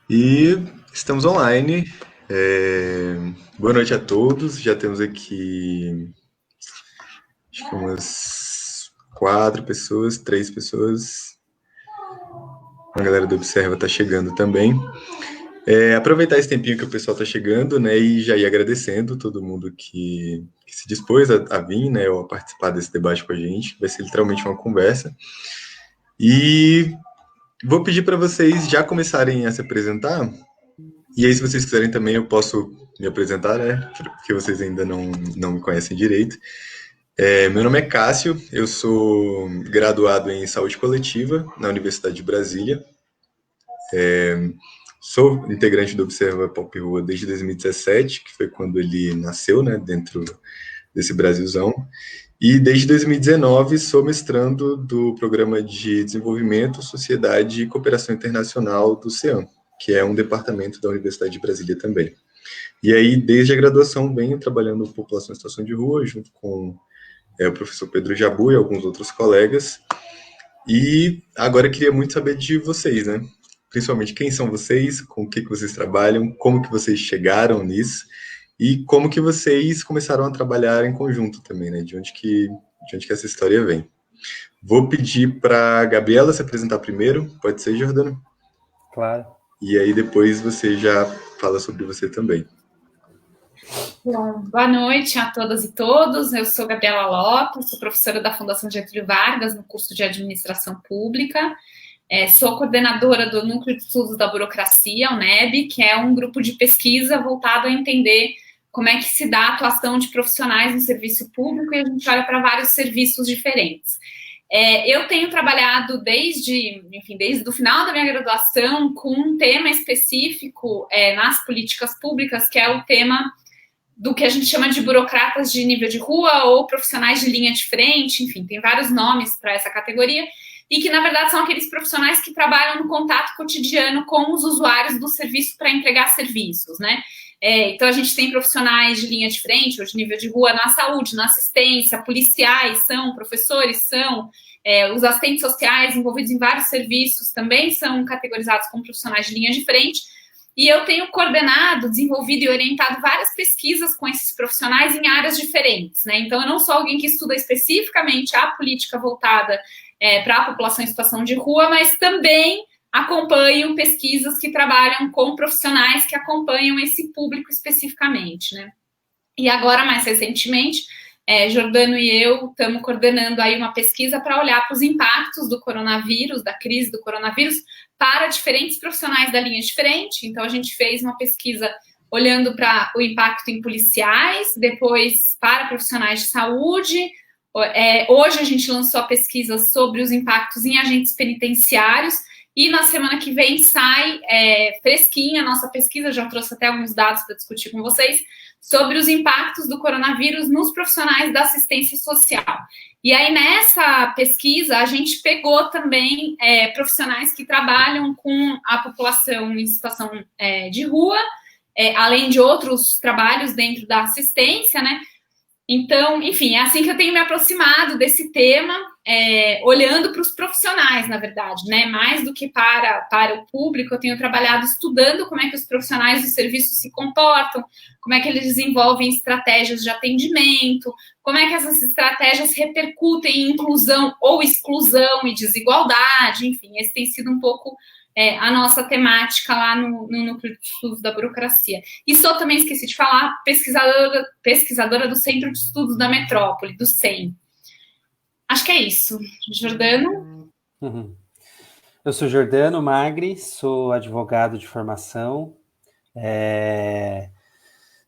E estamos online. Boa noite a todos. Já temos aqui, acho que umas 4 pessoas, 3 pessoas. A galera do Observa está chegando também. Aproveitar esse tempinho que o pessoal está chegando, né, e já ir agradecendo todo mundo que se dispôs a vir, né, ou a participar desse debate com a gente. Vai ser literalmente uma conversa. E vou pedir para vocês já começarem a se apresentar. E aí, se vocês quiserem também, eu posso me apresentar, né? Porque vocês ainda não me conhecem direito. Meu nome é Cássio, eu sou graduado em Saúde Coletiva na Universidade de Brasília. Sou integrante do Observa Pop Rua desde 2017, que foi quando ele nasceu, né? Dentro desse Brasilzão. E desde 2019 sou mestrando do Programa de Desenvolvimento, Sociedade e Cooperação Internacional do CEAM, que é um departamento da Universidade de Brasília também. E aí, desde a graduação, venho trabalhando com população em situação de rua, junto com o professor Pedro Jabu e alguns outros colegas. E agora eu queria muito saber de vocês, né? Principalmente quem são vocês, com o que vocês trabalham, como que vocês chegaram nisso e como que vocês começaram a trabalhar em conjunto também, né? De onde que essa história vem. Vou pedir para a Gabriela se apresentar primeiro, pode ser, Jordana? Claro. E aí depois você já fala sobre você também. Bom, boa noite a todas e todos. Eu sou Gabriela Lopes, sou professora da Fundação Getúlio Vargas no curso de Administração Pública. Sou coordenadora do Núcleo de Estudos da Burocracia, o NEB, que é um grupo de pesquisa voltado a entender como é que se dá a atuação de profissionais no serviço público, e a gente olha para vários serviços diferentes. Eu tenho trabalhado desde o final da minha graduação com um tema específico nas políticas públicas, que é o tema do que a gente chama de burocratas de nível de rua ou profissionais de linha de frente, enfim, tem vários nomes para essa categoria, e que, na verdade, são aqueles profissionais que trabalham no contato cotidiano com os usuários do serviço para entregar serviços, né? Então, a gente tem profissionais de linha de frente ou de nível de rua na saúde, na assistência, policiais são, professores são, os assistentes sociais envolvidos em vários serviços também são categorizados como profissionais de linha de frente. E eu tenho coordenado, desenvolvido e orientado várias pesquisas com esses profissionais em áreas diferentes, né? Então, eu não sou alguém que estuda especificamente a política voltada para a população em situação de rua, mas também acompanho pesquisas que trabalham com profissionais que acompanham esse público especificamente, né? E agora, mais recentemente, Jordano e eu estamos coordenando aí uma pesquisa para olhar para os impactos do coronavírus, da crise do coronavírus, para diferentes profissionais da linha de frente. Então, a gente fez uma pesquisa olhando para o impacto em policiais, depois para profissionais de saúde. Hoje a gente lançou a pesquisa sobre os impactos em agentes penitenciários, e na semana que vem sai fresquinha a nossa pesquisa, já trouxe até alguns dados para discutir com vocês, sobre os impactos do coronavírus nos profissionais da assistência social. E aí, nessa pesquisa, a gente pegou também profissionais que trabalham com a população em situação de rua, além de outros trabalhos dentro da assistência, né? Então, enfim, é assim que eu tenho me aproximado desse tema, olhando para os profissionais, na verdade, né? Mais do que para o público, eu tenho trabalhado estudando como é que os profissionais do serviço se comportam, como é que eles desenvolvem estratégias de atendimento, como é que essas estratégias repercutem em inclusão ou exclusão e desigualdade, enfim, esse tem sido um pouco a nossa temática lá no Núcleo de Estudos da Burocracia. E sou também, esqueci de falar, pesquisadora do Centro de Estudos da Metrópole, do CEM. Acho que é isso. Jordano? Uhum. Eu sou Jordano Magri, sou advogado de formação,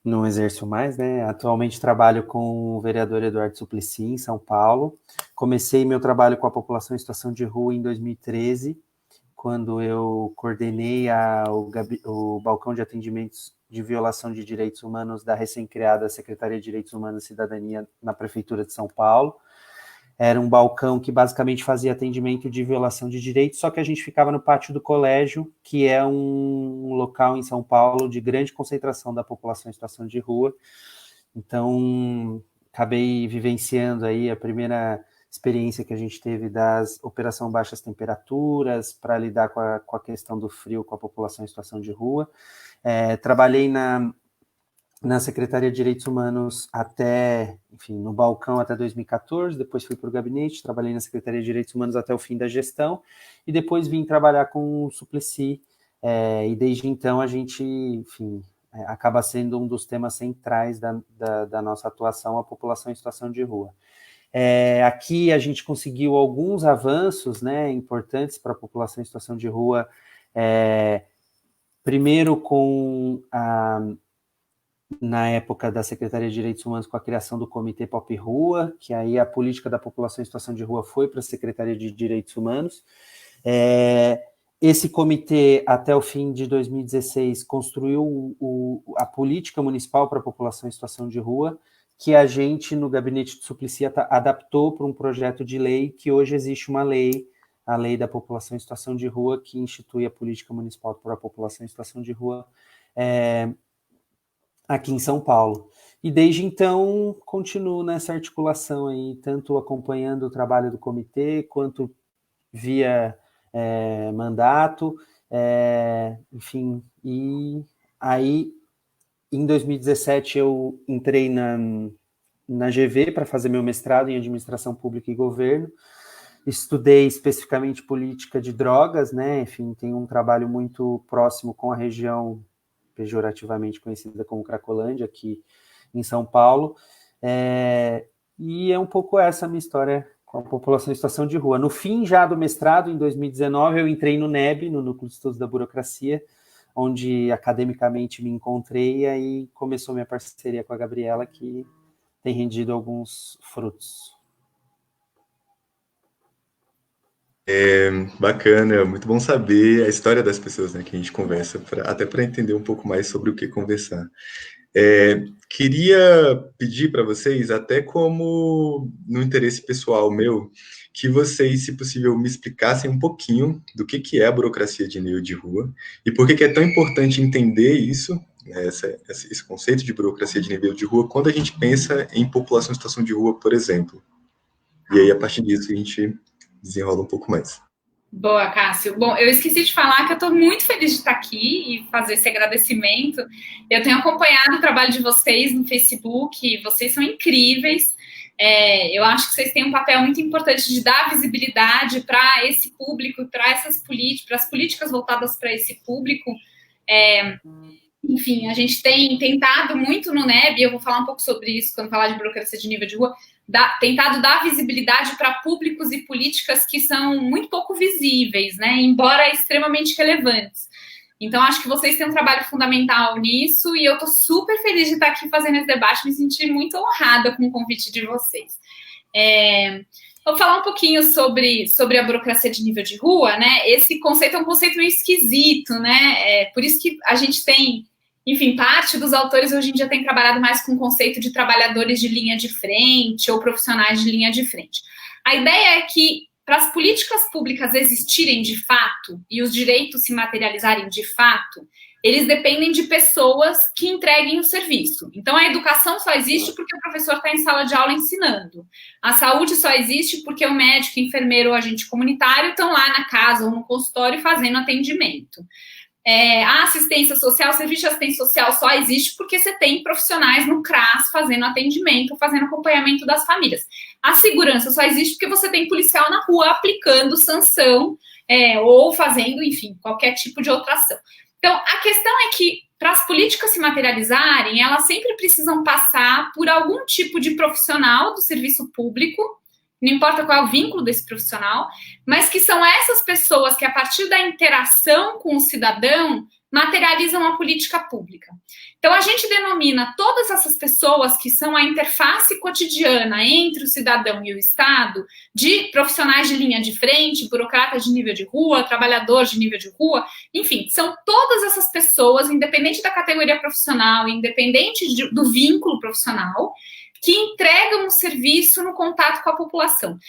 não exerço mais, né? Atualmente trabalho com o vereador Eduardo Suplicy, em São Paulo. Comecei meu trabalho com a população em situação de rua em 2013, quando eu coordenei o balcão de atendimentos de violação de direitos humanos da recém-criada Secretaria de Direitos Humanos e Cidadania na Prefeitura de São Paulo. Era um balcão que basicamente fazia atendimento de violação de direitos, só que a gente ficava no pátio do colégio, que é um local em São Paulo de grande concentração da população em situação de rua. Então, acabei vivenciando aí a primeira experiência que a gente teve das operação baixas temperaturas, para lidar com a questão do frio com a população em situação de rua. Trabalhei na Secretaria de Direitos Humanos no balcão até 2014, depois fui para o gabinete, trabalhei na Secretaria de Direitos Humanos até o fim da gestão, e depois vim trabalhar com o Suplicy, e desde então a gente, acaba sendo um dos temas centrais da nossa atuação, a população em situação de rua. Aqui a gente conseguiu alguns avanços, né, importantes para a população em situação de rua, primeiro na época da Secretaria de Direitos Humanos, com a criação do Comitê Pop Rua, que aí a política da população em situação de rua foi para a Secretaria de Direitos Humanos. Esse comitê, até o fim de 2016, construiu a política municipal para a população em situação de rua, que a gente, no gabinete de Suplicy, adaptou para um projeto de lei, que hoje existe uma lei, a Lei da População em Situação de Rua, que institui a política municipal para a população em situação de rua aqui em São Paulo. E desde então, continuo nessa articulação aí, tanto acompanhando o trabalho do comitê, quanto via mandato, e aí, em 2017, eu entrei na GV para fazer meu mestrado em Administração Pública e Governo. Estudei especificamente política de drogas, né? Tenho um trabalho muito próximo com a região pejorativamente conhecida como Cracolândia, aqui em São Paulo. E é um pouco essa a minha história com a população em situação de rua. No fim já do mestrado, em 2019, eu entrei no NEB, no Núcleo de Estudos da Burocracia, onde academicamente me encontrei, e aí começou minha parceria com a Gabriela, que tem rendido alguns frutos. Bacana, muito bom saber a história das pessoas, né, que a gente conversa, até para entender um pouco mais sobre o que conversar. Queria pedir para vocês, até como no interesse pessoal meu, que vocês, se possível, me explicassem um pouquinho do que é a burocracia de nível de rua e por que é tão importante entender isso, né, esse conceito de burocracia de nível de rua, quando a gente pensa em população em situação de rua, por exemplo. E aí, a partir disso, a gente desenrola um pouco mais. Boa, Cássio. Bom, eu esqueci de falar que eu estou muito feliz de estar aqui e fazer esse agradecimento. Eu tenho acompanhado o trabalho de vocês no Facebook, vocês são incríveis. Eu acho que vocês têm um papel muito importante de dar visibilidade para esse público, para essas políticas, para as políticas voltadas para esse público. Enfim, a gente tem tentado muito no NEB, eu vou falar um pouco sobre isso quando falar de burocracia de nível de rua, tentado dar visibilidade para públicos e políticas que são muito pouco visíveis, né, embora extremamente relevantes. Então, acho que vocês têm um trabalho fundamental nisso e eu estou super feliz de estar aqui fazendo esse debate, me senti muito honrada com o convite de vocês. Vou falar um pouquinho sobre a burocracia de nível de rua, né? Esse conceito é um conceito meio esquisito, né? Por isso que a gente tem, enfim, parte dos autores hoje em dia tem trabalhado mais com o conceito de trabalhadores de linha de frente ou profissionais de linha de frente. A ideia é que, para as políticas públicas existirem de fato e os direitos se materializarem de fato, eles dependem de pessoas que entreguem o serviço. Então, a educação só existe porque o professor está em sala de aula ensinando. A saúde só existe porque o médico, enfermeiro ou agente comunitário estão lá na casa ou no consultório fazendo atendimento. A assistência social, o serviço de assistência social só existe porque você tem profissionais no CRAS fazendo atendimento, fazendo acompanhamento das famílias. A segurança só existe porque você tem policial na rua aplicando sanção ou fazendo, enfim, qualquer tipo de outra ação. Então, a questão é que, para as políticas se materializarem, elas sempre precisam passar por algum tipo de profissional do serviço público, não importa qual é o vínculo desse profissional, mas que são essas pessoas que, a partir da interação com o cidadão, materializam a política pública. Então, a gente denomina todas essas pessoas que são a interface cotidiana entre o cidadão e o Estado de profissionais de linha de frente, burocratas de nível de rua, trabalhadores de nível de rua, enfim, são todas essas pessoas, independente da categoria profissional, independente do vínculo profissional, que entregam um serviço no contato com a população.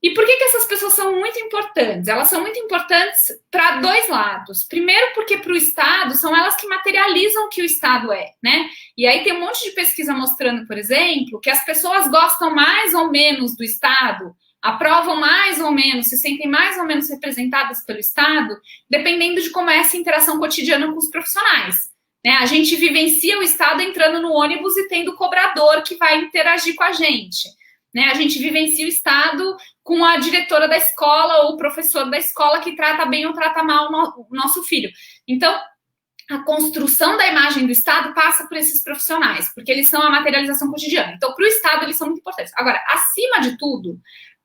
E por que essas pessoas são muito importantes? Elas são muito importantes para dois lados. Primeiro, porque para o Estado, são elas que materializam o que o Estado é, né? E aí tem um monte de pesquisa mostrando, por exemplo, que as pessoas gostam mais ou menos do Estado aprovam mais ou menos, se sentem mais ou menos representadas pelo Estado, dependendo de como é essa interação cotidiana com os profissionais. Né? A gente vivencia o Estado entrando no ônibus e tendo cobrador que vai interagir com a gente. Né? A gente vivencia o Estado com a diretora da escola ou o professor da escola que trata bem ou trata mal o nosso filho. Então, a construção da imagem do Estado passa por esses profissionais, porque eles são a materialização cotidiana. Então, para o Estado, eles são muito importantes. Agora, acima de tudo,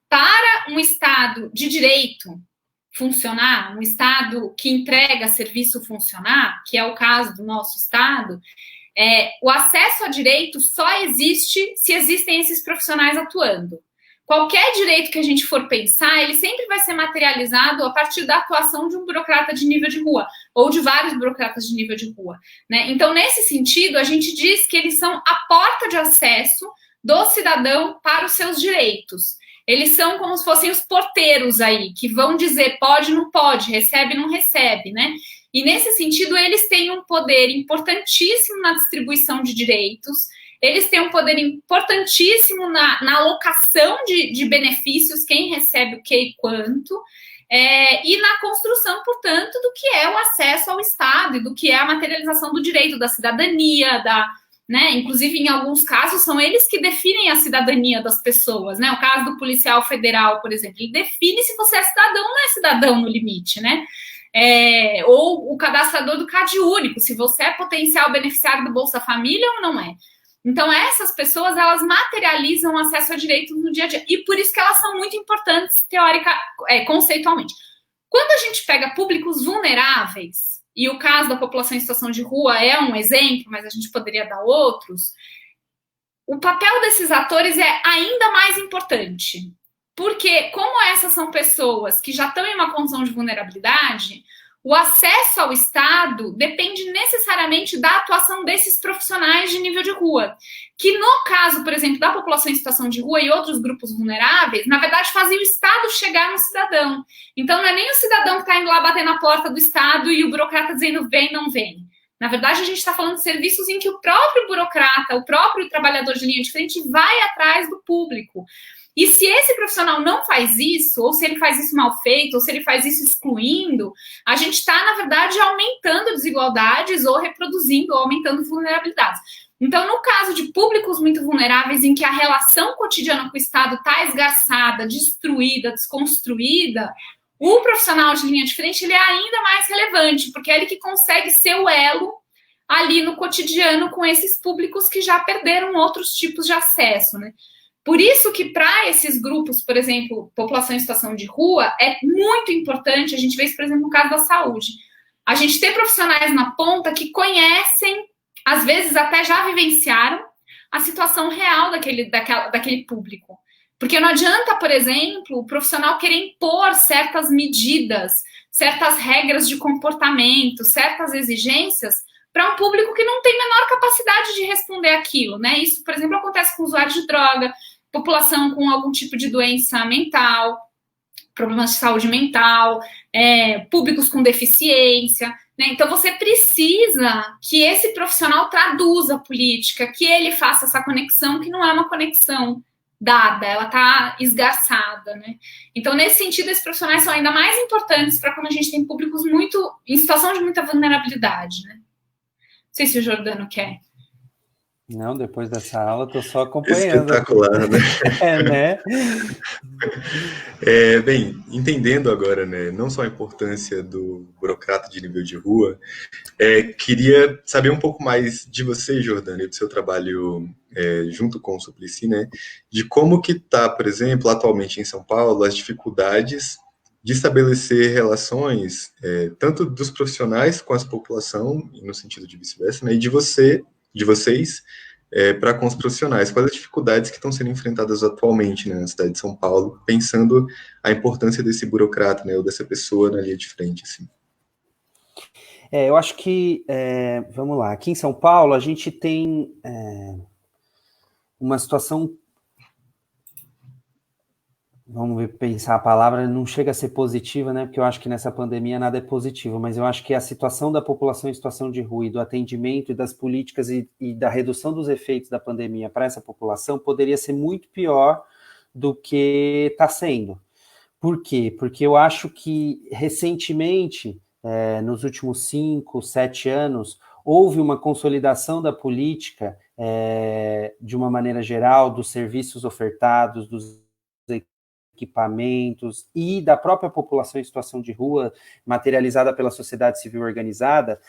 para um Estado de direito funcionar, um Estado que entrega serviço funcionar, que é o caso do nosso Estado, o acesso a direito só existe se existem esses profissionais atuando. Qualquer direito que a gente for pensar, ele sempre vai ser materializado a partir da atuação de um burocrata de nível de rua, ou de vários burocratas de nível de rua. Né? Então, nesse sentido, a gente diz que eles são a porta de acesso do cidadão para os seus direitos. Eles são como se fossem os porteiros aí, que vão dizer pode, não pode, recebe, não recebe, né? E, nesse sentido, eles têm um poder importantíssimo na distribuição de direitos, eles têm um poder importantíssimo na alocação de benefícios, quem recebe o que e quanto, e na construção, portanto, do que é o acesso ao Estado e do que é a materialização do direito, da cidadania, né? Inclusive, em alguns casos, são eles que definem a cidadania das pessoas. Né? O caso do policial federal, por exemplo, ele define se você é cidadão ou não é cidadão no limite, né? Ou o cadastrador do CAD único, se você é potencial beneficiário do Bolsa Família ou não é. Então, essas pessoas, elas materializam o acesso a direitos no dia a dia. E por isso que elas são muito importantes, conceitualmente. Quando a gente pega públicos vulneráveis, e o caso da população em situação de rua é um exemplo, mas a gente poderia dar outros, o papel desses atores é ainda mais importante. Porque, como essas são pessoas que já estão em uma condição de vulnerabilidade, o acesso ao Estado depende necessariamente da atuação desses profissionais de nível de rua, que no caso, por exemplo, da população em situação de rua e outros grupos vulneráveis, na verdade fazem o Estado chegar no cidadão. Então não é nem o cidadão que está indo lá bater na porta do Estado e o burocrata dizendo vem, não vem. Na verdade, a gente está falando de serviços em que o próprio burocrata, o próprio trabalhador de linha de frente vai atrás do público. E se esse profissional não faz isso, ou se ele faz isso mal feito, ou se ele faz isso excluindo, a gente está, na verdade, aumentando desigualdades ou reproduzindo, ou aumentando vulnerabilidades. Então, no caso de públicos muito vulneráveis, em que a relação cotidiana com o Estado está esgarçada, destruída, desconstruída, o profissional de linha de frente ele é ainda mais relevante, porque é ele que consegue ser o elo ali no cotidiano com esses públicos que já perderam outros tipos de acesso, né? Por isso que para esses grupos, por exemplo, população em situação de rua, é muito importante, a gente vê isso, por exemplo, no caso da saúde, a gente ter profissionais na ponta que conhecem, às vezes até já vivenciaram, a situação real daquele público. Porque não adianta, por exemplo, o profissional querer impor certas medidas, certas regras de comportamento, certas exigências para um público que não tem menor capacidade de responder aquilo, né? Isso, por exemplo, acontece com usuários de droga, população com algum tipo de doença mental, problemas de saúde mental, públicos com deficiência, né? Então, você precisa que esse profissional traduza a política, que ele faça essa conexão, que não é uma conexão dada, ela está esgarçada, né? Então, nesse sentido, esses profissionais são ainda mais importantes para quando a gente tem públicos em situação de muita vulnerabilidade, né? Não sei se o Jordano quer. Não, depois dessa aula, estou só acompanhando. Espetacular, né? Né? Bem, entendendo agora, né, não só a importância do burocrata de nível de rua, queria saber um pouco mais de você, Jordano, e do seu trabalho junto com o Suplicy, né, de como que está, por exemplo, atualmente em São Paulo, as dificuldades de estabelecer relações, tanto dos profissionais com a população, no sentido de vice-versa, né, e de vocês, para com os profissionais. Quais as dificuldades que estão sendo enfrentadas atualmente, né, na cidade de São Paulo, pensando a importância desse burocrata, né, ou dessa pessoa na linha de frente, assim? Eu acho que, vamos lá, aqui em São Paulo a gente tem uma situação, vamos pensar a palavra, não chega a ser positiva, né? Porque eu acho que nessa pandemia nada é positivo, mas eu acho que a situação da população em situação de rua, e do atendimento e das políticas e da redução dos efeitos da pandemia para essa população poderia ser muito pior do que está sendo. Por quê? Porque eu acho que, recentemente, nos últimos 5, 7 anos, houve uma consolidação da política, de uma maneira geral, dos serviços ofertados, dos equipamentos e da própria população em situação de rua, materializada pela sociedade civil organizada,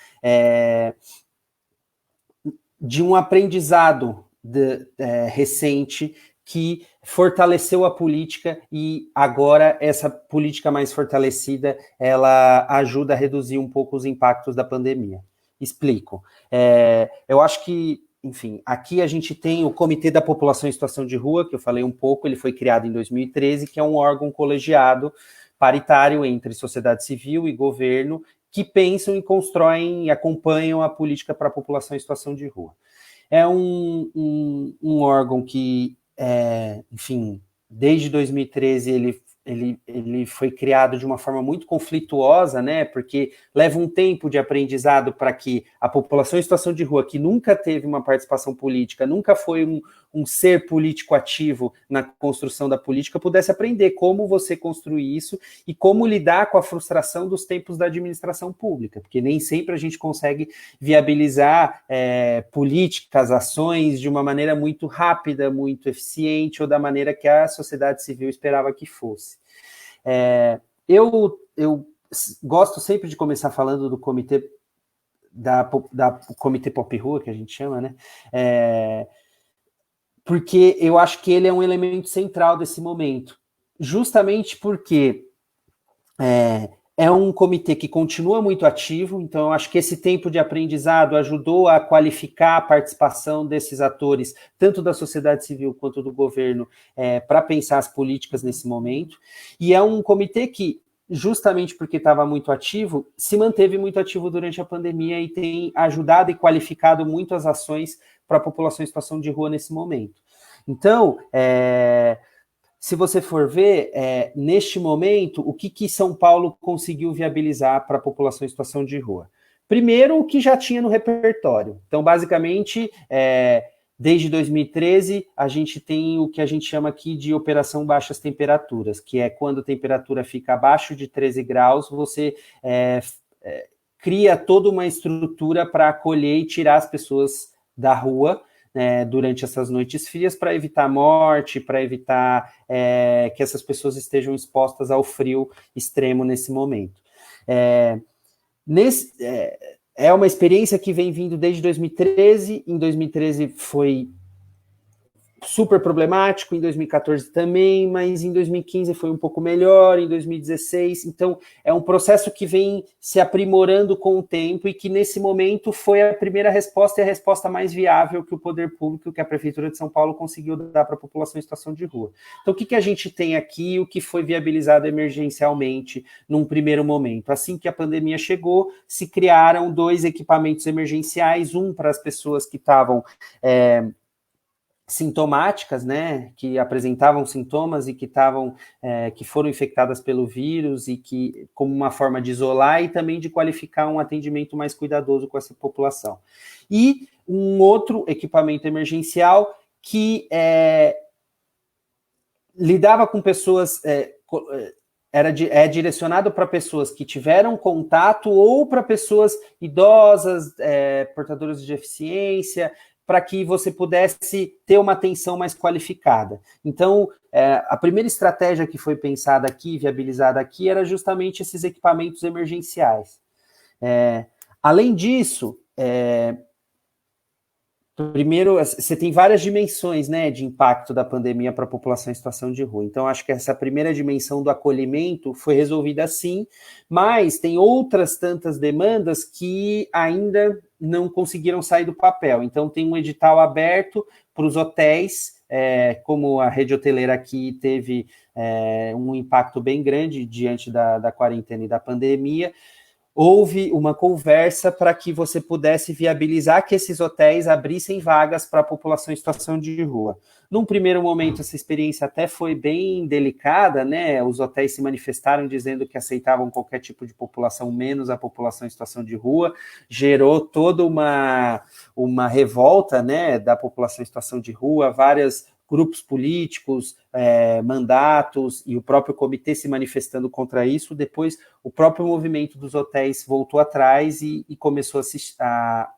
de um aprendizado recente que fortaleceu a política, e agora essa política mais fortalecida, ela ajuda a reduzir um pouco os impactos da pandemia. Explico. Eu acho que, enfim, aqui a gente tem o Comitê da População em Situação de Rua, que eu falei um pouco, ele foi criado em 2013, que é um órgão colegiado paritário entre sociedade civil e governo, que pensam e constroem e acompanham a política para a população em situação de rua. É um órgão que, enfim, desde 2013 ele foi criado de uma forma muito conflituosa, né? Porque leva um tempo de aprendizado para que a população em situação de rua, que nunca teve uma participação política, nunca foi um ser político ativo na construção da política, pudesse aprender como você construir isso e como lidar com a frustração dos tempos da administração pública, porque nem sempre a gente consegue viabilizar políticas, ações de uma maneira muito rápida, muito eficiente, ou da maneira que a sociedade civil esperava que fosse. Eu gosto sempre de começar falando do comitê da Comitê Pop Rua, que a gente chama, né? Porque eu acho que ele é um elemento central desse momento, justamente porque é um comitê que continua muito ativo, então eu acho que esse tempo de aprendizado ajudou a qualificar a participação desses atores, tanto da sociedade civil quanto do governo, para pensar as políticas nesse momento, e é um comitê que, justamente porque estava muito ativo, se manteve muito ativo durante a pandemia e tem ajudado e qualificado muito as ações para a população em situação de rua nesse momento. Então, se você for ver, neste momento, o que São Paulo conseguiu viabilizar para a população em situação de rua? Primeiro, o que já tinha no repertório. Então, basicamente, desde 2013, a gente tem o que a gente chama aqui de Operação Baixas Temperaturas, que é quando a temperatura fica abaixo de 13 graus, você cria toda uma estrutura para acolher e tirar as pessoas da rua, durante essas noites frias, para evitar morte, para evitar que essas pessoas estejam expostas ao frio extremo nesse momento. É uma experiência que vem vindo desde 2013, em 2013 foi super problemático, em 2014 também, mas em 2015 foi um pouco melhor, em 2016, então é um processo que vem se aprimorando com o tempo e que nesse momento foi a primeira resposta e a resposta mais viável que o poder público, que a Prefeitura de São Paulo conseguiu dar para a população em situação de rua. Então o que a gente tem aqui, o que foi viabilizado emergencialmente num primeiro momento? Assim que a pandemia chegou, se criaram 2 equipamentos emergenciais, um para as pessoas que estavam sintomáticas, né, que apresentavam sintomas e que foram infectadas pelo vírus, e que, como uma forma de isolar e também de qualificar um atendimento mais cuidadoso com essa população. E um outro equipamento emergencial que lidava com pessoas, é direcionado para pessoas que tiveram contato ou para pessoas idosas, portadoras de deficiência, para que você pudesse ter uma atenção mais qualificada. Então, a primeira estratégia que foi pensada aqui, viabilizada aqui, era justamente esses equipamentos emergenciais. Além disso, primeiro, você tem várias dimensões, né, de impacto da pandemia para a população em situação de rua. Então, acho que essa primeira dimensão do acolhimento foi resolvida sim, mas tem outras tantas demandas que ainda não conseguiram sair do papel. Então, tem um edital aberto para os hotéis, como a rede hoteleira aqui teve um impacto bem grande diante da quarentena e da pandemia. Houve uma conversa para que você pudesse viabilizar que esses hotéis abrissem vagas para a população em situação de rua. Num primeiro momento, essa experiência até foi bem delicada, né? Os hotéis se manifestaram dizendo que aceitavam qualquer tipo de população, menos a população em situação de rua. Gerou toda uma revolta, né, da população em situação de rua, várias grupos políticos, mandatos e o próprio comitê se manifestando contra isso. Depois, o próprio movimento dos hotéis voltou atrás e começou a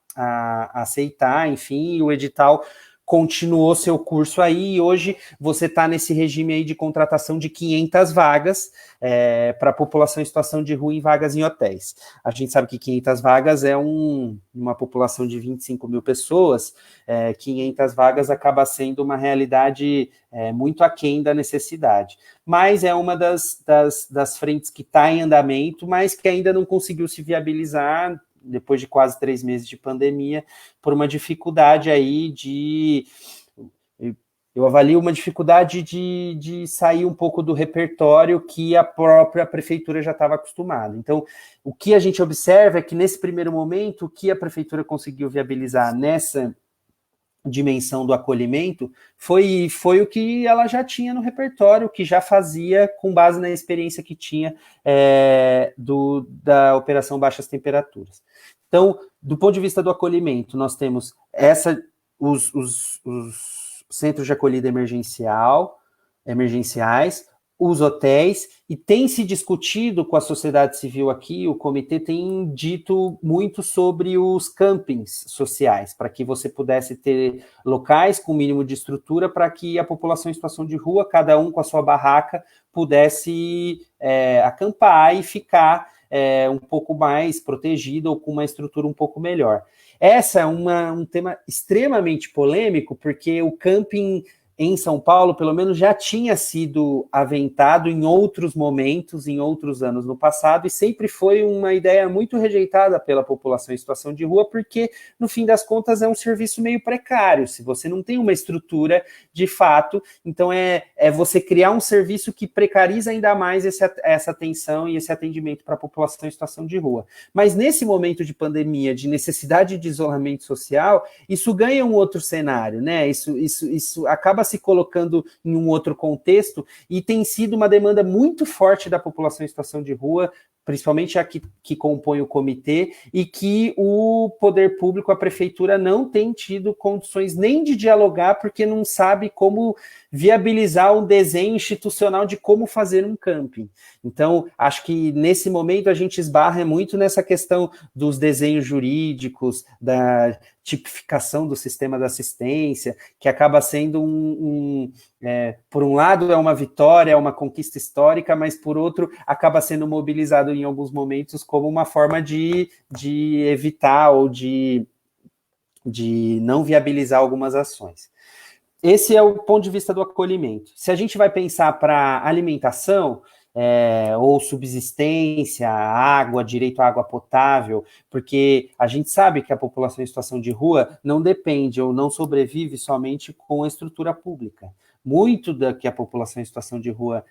aceitar, enfim, e o edital continuou seu curso aí, e hoje você está nesse regime aí de contratação de 500 vagas para a população em situação de rua em vagas em hotéis. A gente sabe que 500 vagas é uma população de 25 mil pessoas, 500 vagas acaba sendo uma realidade muito aquém da necessidade. Mas é uma das frentes que está em andamento, mas que ainda não conseguiu se viabilizar depois de quase 3 meses de pandemia, por uma dificuldade aí eu avalio uma dificuldade de sair um pouco do repertório que a própria prefeitura já estava acostumada. Então, o que a gente observa é que, nesse primeiro momento, o que a prefeitura conseguiu viabilizar nessa dimensão do acolhimento foi o que ela já tinha no repertório, que já fazia com base na experiência que tinha da Operação Baixas Temperaturas. Então, do ponto de vista do acolhimento, nós temos os centros de acolhida emergenciais, os hotéis, e tem se discutido com a sociedade civil aqui, o comitê tem dito muito sobre os campings sociais, para que você pudesse ter locais com mínimo de estrutura para que a população em situação de rua, cada um com a sua barraca, pudesse acampar e ficar um pouco mais protegido ou com uma estrutura um pouco melhor. Essa é um tema extremamente polêmico, porque o camping em São Paulo, pelo menos, já tinha sido aventado em outros momentos, em outros anos no passado, e sempre foi uma ideia muito rejeitada pela população em situação de rua, porque, no fim das contas, é um serviço meio precário. Se você não tem uma estrutura, de fato, então é você criar um serviço que precariza ainda mais essa atenção e esse atendimento para a população em situação de rua. Mas, nesse momento de pandemia, de necessidade de isolamento social, isso ganha um outro cenário, né? Isso acaba se colocando em um outro contexto, e tem sido uma demanda muito forte da população em situação de rua, principalmente a que compõe o comitê, e que o poder público, a prefeitura, não tem tido condições nem de dialogar, porque não sabe como viabilizar um desenho institucional de como fazer um camping. Então, acho que nesse momento a gente esbarra muito nessa questão dos desenhos jurídicos, da tipificação do sistema da assistência, que acaba sendo por um lado é uma vitória, é uma conquista histórica, mas por outro acaba sendo mobilizado em alguns momentos como uma forma de evitar ou de não viabilizar algumas ações. Esse é o ponto de vista do acolhimento. Se a gente vai pensar para alimentação, ou subsistência, água, direito à água potável, porque a gente sabe que a população em situação de rua não depende ou não sobrevive somente com a estrutura pública. Muito da que a população em situação de rua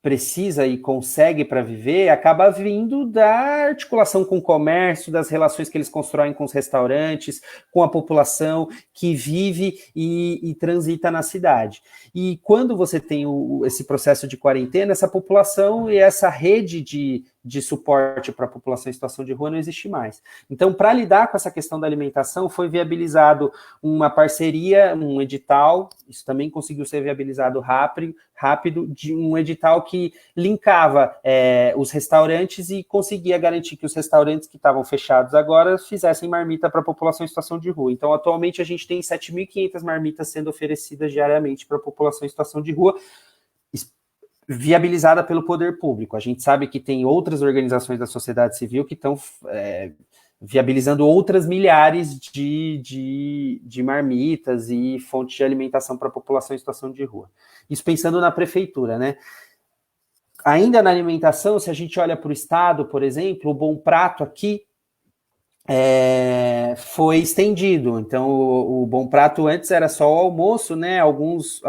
precisa e consegue para viver, acaba vindo da articulação com o comércio, das relações que eles constroem com os restaurantes, com a população que vive e transita na cidade. E quando você tem esse processo de quarentena, essa população e essa rede de suporte para a população em situação de rua não existe mais. Então, para lidar com essa questão da alimentação, foi viabilizado uma parceria, um edital, isso também conseguiu ser viabilizado rápido, de um edital que linkava os restaurantes e conseguia garantir que os restaurantes que estavam fechados agora fizessem marmita para a população em situação de rua. Então, atualmente, a gente tem 7.500 marmitas sendo oferecidas diariamente para a população em situação de rua, viabilizada pelo poder público. A gente sabe que tem outras organizações da sociedade civil que estão viabilizando outras milhares de marmitas e fontes de alimentação para a população em situação de rua. Isso pensando na prefeitura, né? Ainda na alimentação, se a gente olha para o estado, por exemplo, o Bom Prato aqui foi estendido. Então, o Bom Prato antes era só o almoço, né? Alguns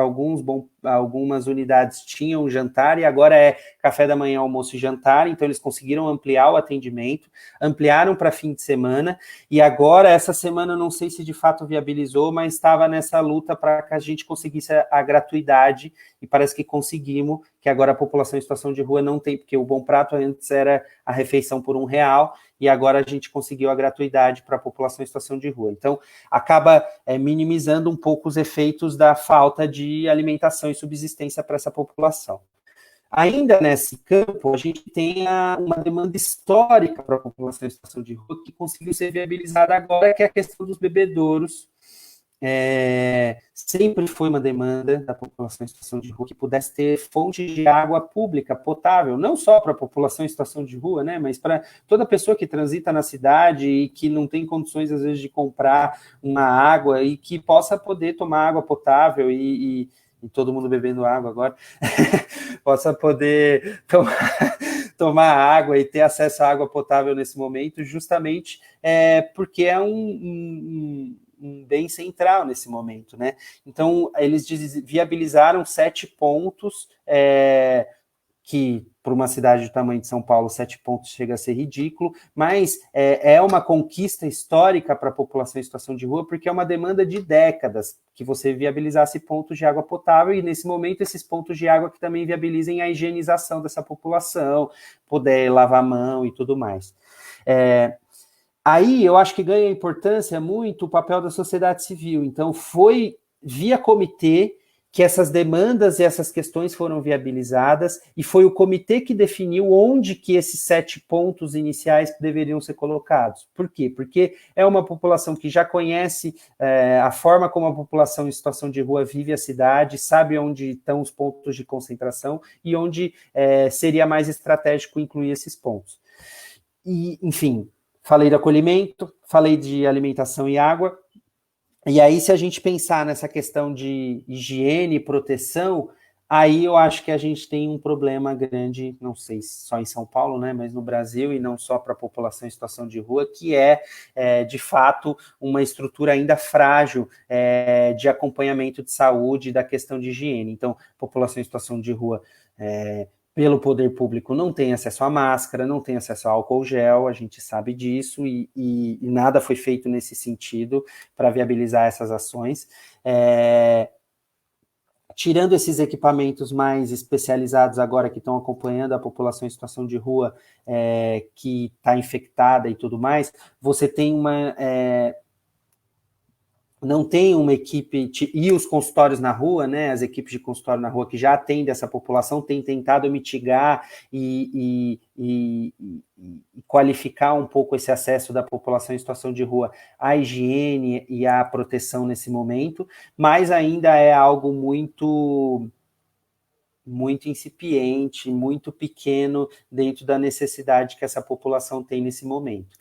algumas unidades tinham jantar, e agora é café da manhã, almoço e jantar, então eles conseguiram ampliar o atendimento, ampliaram para fim de semana, e agora, essa semana, não sei se de fato viabilizou, mas estava nessa luta para que a gente conseguisse a gratuidade, e parece que conseguimos, que agora a população em situação de rua não tem, porque o Bom Prato antes era a refeição por R$1, e agora a gente conseguiu a gratuidade para a população em situação de rua. Então, acaba minimizando um pouco os efeitos da falta de alimentação e subsistência para essa população. Ainda nesse campo, a gente tem uma demanda histórica para a população em situação de rua que conseguiu ser viabilizada agora, que é a questão dos bebedouros. Sempre foi uma demanda da população em situação de rua que pudesse ter fontes de água pública potável, não só para a população em situação de rua, né, mas para toda pessoa que transita na cidade e que não tem condições, às vezes, de comprar uma água e que possa poder tomar água potável e todo mundo bebendo água agora, possa poder tomar água e ter acesso à água potável nesse momento, justamente porque é um bem central nesse momento, né? Então, eles viabilizaram 7 pontos, que para uma cidade do tamanho de São Paulo, 7 pontos chega a ser ridículo, mas é uma conquista histórica para a população em situação de rua, porque é uma demanda de décadas que você viabilizasse pontos de água potável, e nesse momento esses pontos de água que também viabilizem a higienização dessa população, poder lavar a mão e tudo mais. Aí eu acho que ganha importância muito o papel da sociedade civil. Então, foi via comitê que essas demandas e essas questões foram viabilizadas, e foi o comitê que definiu onde que esses 7 pontos iniciais deveriam ser colocados. Por quê? Porque é uma população que já conhece a forma como a população em situação de rua vive a cidade, sabe onde estão os pontos de concentração e onde seria mais estratégico incluir esses pontos. E, enfim, falei de acolhimento, falei de alimentação e água, e aí se a gente pensar nessa questão de higiene e proteção, aí eu acho que a gente tem um problema grande, não sei se só em São Paulo, né, mas no Brasil, e não só para a população em situação de rua, que de fato, uma estrutura ainda frágil de acompanhamento de saúde, da questão de higiene. Então, população em situação de rua pelo poder público não tem acesso à máscara, não tem acesso a álcool gel, a gente sabe disso, e nada foi feito nesse sentido para viabilizar essas ações. Tirando esses equipamentos mais especializados agora que estão acompanhando a população em situação de rua que está infectada e tudo mais, você tem não tem uma equipe, e os consultórios na rua, né, as equipes de consultório na rua que já atendem essa população, têm tentado mitigar e qualificar um pouco esse acesso da população em situação de rua à higiene e à proteção nesse momento, mas ainda é algo muito incipiente, muito pequeno dentro da necessidade que essa população tem nesse momento.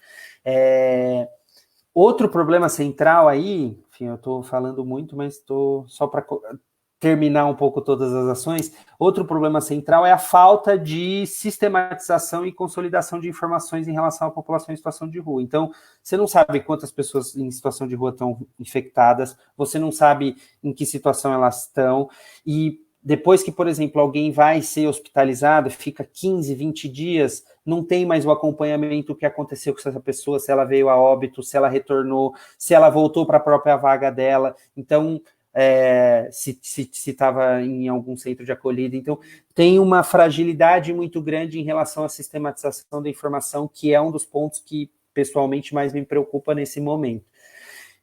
Outro problema central aí, enfim, eu estou falando muito, mas estou só para terminar um pouco todas as ações. Outro problema central é a falta de sistematização e consolidação de informações em relação à população em situação de rua. Então, você não sabe quantas pessoas em situação de rua estão infectadas, você não sabe em que situação elas estão, e depois que, por exemplo, alguém vai ser hospitalizado, fica 15, 20 dias, não tem mais o acompanhamento que aconteceu com essa pessoa, se ela veio a óbito, se ela retornou, se ela voltou para a própria vaga dela, então, se estava em algum centro de acolhida. Então, tem uma fragilidade muito grande em relação à sistematização da informação, que é um dos pontos que, pessoalmente, mais me preocupa nesse momento.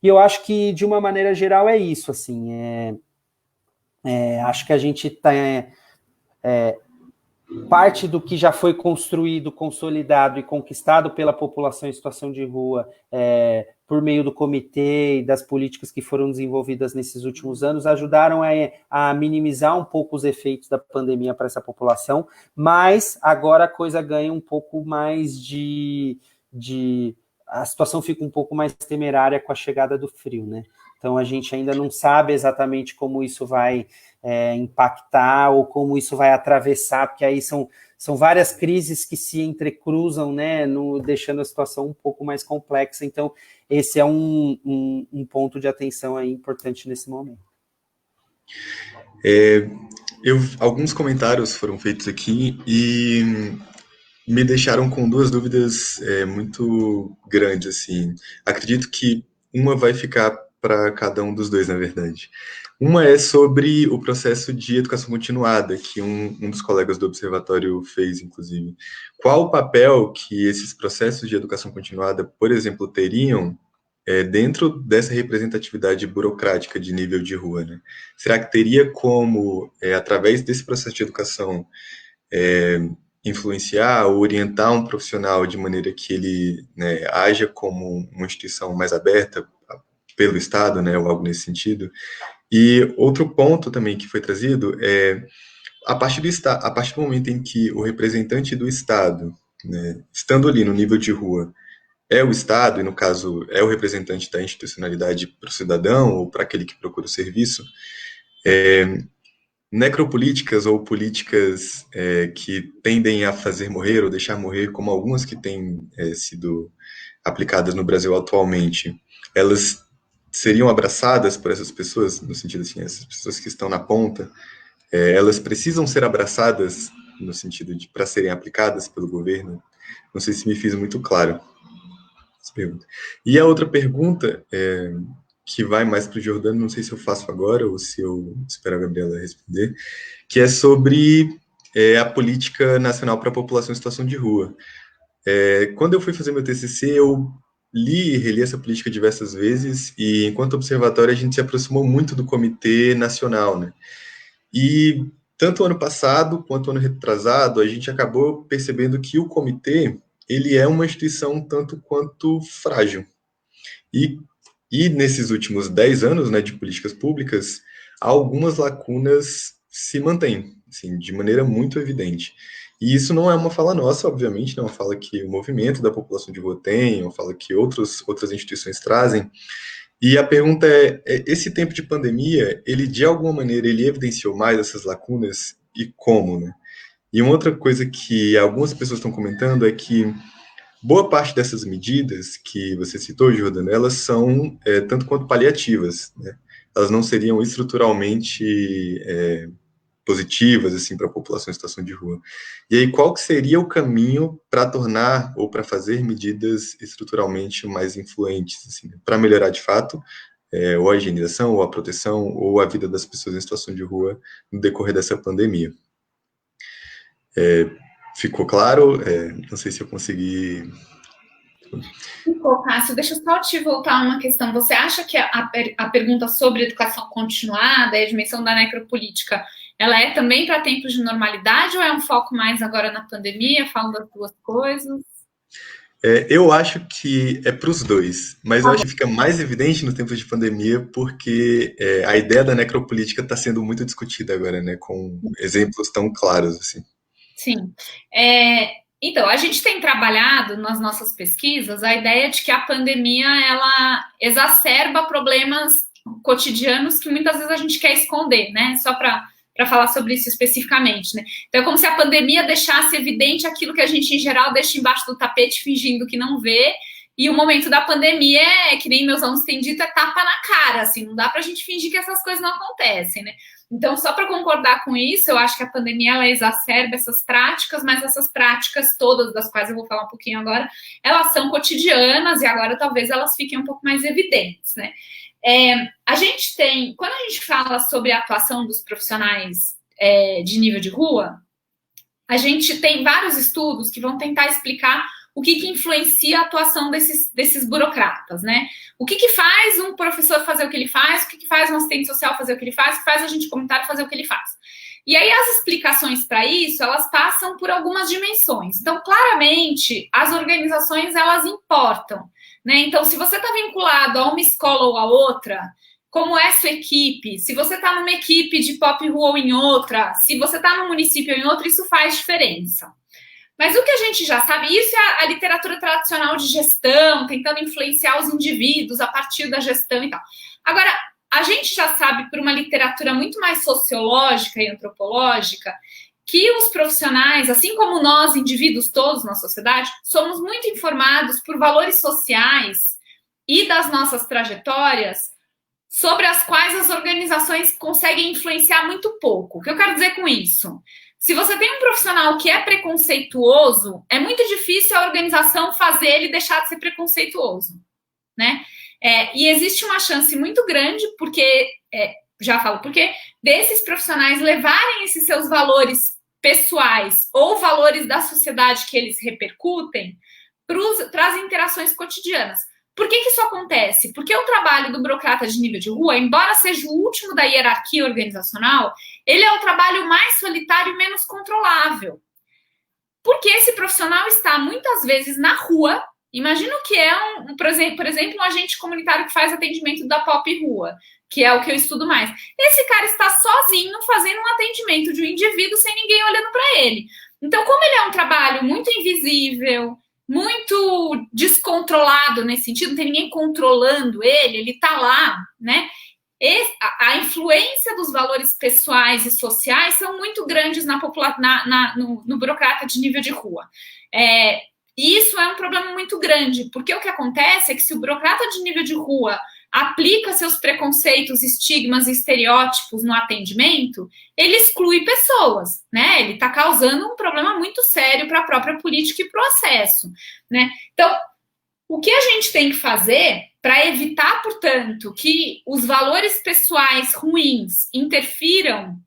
E eu acho que, de uma maneira geral, é isso, assim, acho que a gente está... parte do que já foi construído, consolidado e conquistado pela população em situação de rua, por meio do comitê e das políticas que foram desenvolvidas nesses últimos anos, ajudaram a minimizar um pouco os efeitos da pandemia para essa população, mas agora a coisa ganha um pouco mais a situação fica um pouco mais temerária com a chegada do frio, né? Então, a gente ainda não sabe exatamente como isso vai impactar ou como isso vai atravessar, porque aí são várias crises que se entrecruzam, né, deixando a situação um pouco mais complexa. Então, esse é um ponto de atenção aí importante nesse momento. Alguns comentários foram feitos aqui e me deixaram com duas dúvidas muito grandes, assim. Acredito que uma vai ficar para cada um dos dois, na verdade. Uma é sobre o processo de educação continuada, que um dos colegas do observatório fez, inclusive. Qual o papel que esses processos de educação continuada, por exemplo, teriam dentro dessa representatividade burocrática de nível de rua, né? Será que teria como, através desse processo de educação, influenciar ou orientar um profissional de maneira que ele, né, haja como uma instituição mais aberta pelo Estado, né, ou algo nesse sentido? E outro ponto também que foi trazido é a partir do momento em que o representante do Estado, né, estando ali no nível de rua, é o Estado, e no caso é o representante da institucionalidade para o cidadão ou para aquele que procura o serviço, necropolíticas ou políticas que tendem a fazer morrer ou deixar morrer, como algumas que têm sido aplicadas no Brasil atualmente, elas seriam abraçadas por essas pessoas, no sentido assim, essas pessoas que estão na ponta, elas precisam ser abraçadas no sentido de para serem aplicadas pelo governo? Não sei se me fiz muito claro essa pergunta. E a outra pergunta, que vai mais para o Jordano, não sei se eu faço agora ou se eu espero a Gabriela responder, que é sobre a política nacional para a população em situação de rua. Quando eu fui fazer meu TCC, eu li e reli essa política diversas vezes, e enquanto observatório a gente se aproximou muito do Comitê Nacional, né? E tanto ano passado quanto ano retrasado, a gente acabou percebendo que o comitê, ele é uma instituição tanto quanto frágil. E nesses últimos 10 anos, né, de políticas públicas, algumas lacunas se mantêm, assim, de maneira muito evidente. E isso não é uma fala nossa, obviamente, não é uma fala que o movimento da população de rua tem, é uma fala que outras instituições trazem. E a pergunta esse tempo de pandemia, ele de alguma maneira, ele evidenciou mais essas lacunas e como, né? E uma outra coisa que algumas pessoas estão comentando é que boa parte dessas medidas que você citou, Jordano, elas são tanto quanto paliativas, né? Elas não seriam estruturalmente positivas assim para a população em situação de rua. E aí, qual que seria o caminho para tornar ou para fazer medidas estruturalmente mais influentes, assim, para melhorar de fato ou a higienização, ou a proteção, ou a vida das pessoas em situação de rua no decorrer dessa pandemia? Ficou claro? Não sei se eu consegui. Ficou, Cássio. Deixa eu só te voltar a uma questão. Você acha que a pergunta sobre educação continuada e a dimensão da necropolítica, ela é também para tempos de normalidade ou é um foco mais agora na pandemia? Falam das duas coisas? Eu acho que é para os dois, mas eu acho que fica mais evidente no tempo de pandemia porque a ideia da necropolítica está sendo muito discutida agora, né, com exemplos tão claros assim. Sim. Então, a gente tem trabalhado nas nossas pesquisas a ideia de que a pandemia, ela exacerba problemas cotidianos que muitas vezes a gente quer esconder, né? Só para falar sobre isso especificamente, né? Então, é como se a pandemia deixasse evidente aquilo que a gente, em geral, deixa embaixo do tapete fingindo que não vê, e o momento da pandemia que nem meus alunos têm dito, é tapa na cara, assim, não dá para a gente fingir que essas coisas não acontecem, né? Então, só para concordar com isso, eu acho que a pandemia, ela exacerba essas práticas, mas essas práticas todas, das quais eu vou falar um pouquinho agora, elas são cotidianas e agora talvez elas fiquem um pouco mais evidentes, né? A gente tem, quando a gente fala sobre a atuação dos profissionais de nível de rua, a gente tem vários estudos que vão tentar explicar o que influencia a atuação desses burocratas, né? O que faz um professor fazer o que ele faz, o que faz um assistente social fazer o que ele faz, o que faz a gente comunitário fazer o que ele faz. E aí as explicações para isso, elas passam por algumas dimensões. Então, claramente, as organizações, elas importam, né? Então, se você está vinculado a uma escola ou a outra, como é sua equipe, se você está numa equipe de pop rua ou em outra, se você está num município ou em outro, isso faz diferença. Mas o que a gente já sabe, isso é a literatura tradicional de gestão, tentando influenciar os indivíduos a partir da gestão e tal. Agora, a gente já sabe, por uma literatura muito mais sociológica e antropológica, que os profissionais, assim como nós, indivíduos todos na sociedade, somos muito informados por valores sociais e das nossas trajetórias sobre as quais as organizações conseguem influenciar muito pouco. O que eu quero dizer com isso? Se você tem um profissional que é preconceituoso, é muito difícil a organização fazer ele deixar de ser preconceituoso, né? E existe uma chance muito grande, porque, já falo porque, desses profissionais levarem esses seus valores pessoais ou valores da sociedade que eles repercutem para as interações cotidianas. Por que isso acontece? Porque o trabalho do burocrata de nível de rua, embora seja o último da hierarquia organizacional, ele é o trabalho mais solitário e menos controlável. Porque esse profissional está, muitas vezes, na rua. Imagina o que é, por exemplo, um agente comunitário que faz atendimento da POP Rua, que é o que eu estudo mais. Esse cara está sozinho fazendo um atendimento de um indivíduo sem ninguém olhando para ele. Então, como ele é um trabalho muito invisível, muito descontrolado nesse sentido, não tem ninguém controlando ele está lá, né? A influência dos valores pessoais e sociais são muito grandes no burocrata de nível de rua. E isso é um problema muito grande, porque o que acontece é que se o burocrata de nível de rua aplica seus preconceitos, estigmas e estereótipos no atendimento, ele exclui pessoas, né? Ele está causando um problema muito sério para a própria política e processo, né? Então, o que a gente tem que fazer para evitar, portanto, que os valores pessoais ruins interfiram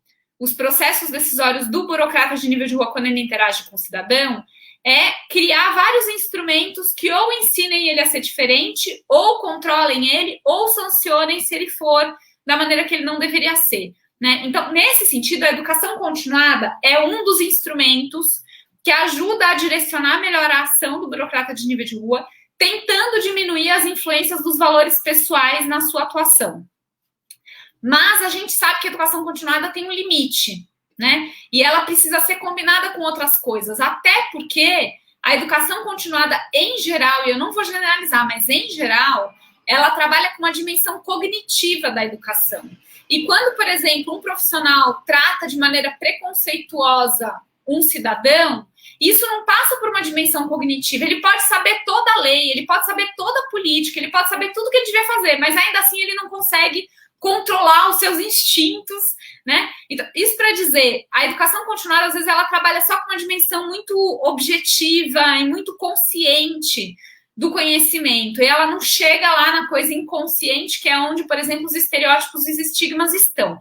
os processos decisórios do burocrata de nível de rua quando ele interage com o cidadão, é criar vários instrumentos que ou ensinem ele a ser diferente, ou controlem ele, ou sancionem se ele for da maneira que ele não deveria ser, né? Então, nesse sentido, a educação continuada é um dos instrumentos que ajuda a direcionar melhor a ação do burocrata de nível de rua, tentando diminuir as influências dos valores pessoais na sua atuação. Mas a gente sabe que a educação continuada tem um limite, né? E ela precisa ser combinada com outras coisas, até porque a educação continuada em geral, e eu não vou generalizar, mas em geral, ela trabalha com uma dimensão cognitiva da educação. E quando, por exemplo, um profissional trata de maneira preconceituosa um cidadão, isso não passa por uma dimensão cognitiva. Ele pode saber toda a lei, ele pode saber toda a política, ele pode saber tudo que ele devia fazer, mas ainda assim ele não consegue controlar os seus instintos, né? Então, isso para dizer, a educação continuada, às vezes, ela trabalha só com uma dimensão muito objetiva e muito consciente do conhecimento, e ela não chega lá na coisa inconsciente, que é onde, por exemplo, os estereótipos e os estigmas estão.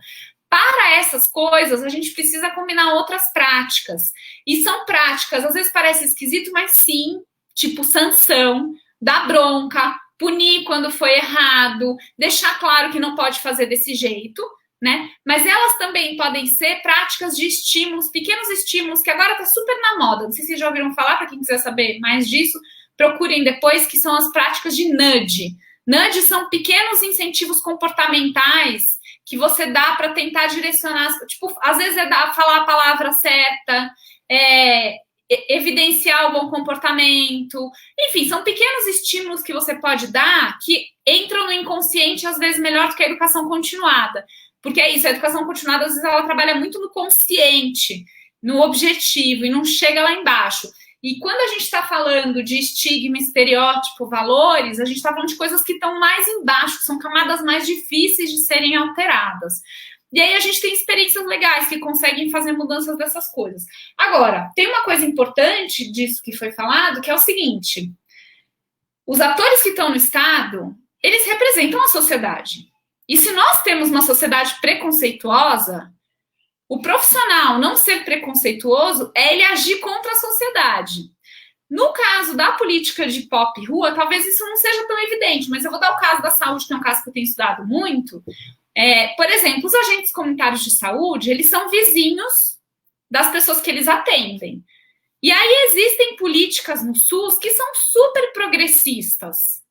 Para essas coisas, a gente precisa combinar outras práticas, e são práticas, às vezes parece esquisito, mas sim, tipo sanção, dar bronca, punir quando foi errado, deixar claro que não pode fazer desse jeito, né? Mas elas também podem ser práticas de estímulos, pequenos estímulos, que agora está super na moda. Não sei se vocês já ouviram falar, para quem quiser saber mais disso, procurem depois, que são as práticas de nudge. Nudge são pequenos incentivos comportamentais que você dá para tentar direcionar, tipo, às vezes falar a palavra certa, evidenciar o bom comportamento, enfim, são pequenos estímulos que você pode dar que entram no inconsciente, às vezes melhor do que a educação continuada, porque é isso, a educação continuada, às vezes, ela trabalha muito no consciente, no objetivo, e não chega lá embaixo. E quando a gente está falando de estigma, estereótipo, valores, a gente está falando de coisas que estão mais embaixo, que são camadas mais difíceis de serem alteradas. E aí a gente tem experiências legais que conseguem fazer mudanças dessas coisas. Agora, tem uma coisa importante disso que foi falado, que é o seguinte: os atores que estão no Estado, eles representam a sociedade. E se nós temos uma sociedade preconceituosa, o profissional não ser preconceituoso é ele agir contra a sociedade. No caso da política de POP Rua, talvez isso não seja tão evidente, mas eu vou dar o caso da saúde, que é um caso que eu tenho estudado muito. Por exemplo, os agentes comunitários de saúde, eles são vizinhos das pessoas que eles atendem. E aí existem políticas no SUS que são super progressistas.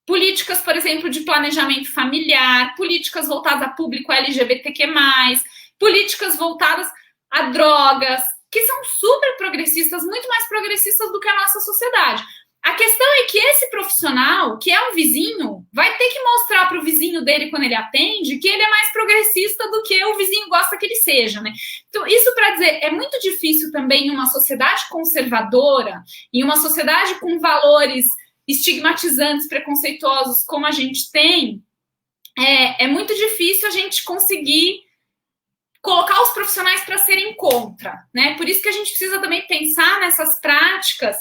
Políticas, por exemplo, de planejamento familiar, políticas voltadas a público LGBTQ+, políticas voltadas a drogas, que são super progressistas, muito mais progressistas do que a nossa sociedade. A questão é que esse profissional, que é um vizinho, vai ter que mostrar para o vizinho dele, quando ele atende, que ele é mais progressista do que o vizinho gosta que ele seja, né? Então, isso para dizer, é muito difícil também em uma sociedade conservadora, em uma sociedade com valores estigmatizantes, preconceituosos, como a gente tem, é muito difícil a gente conseguir colocar os profissionais para serem contra, né? Por isso que a gente precisa também pensar nessas práticas.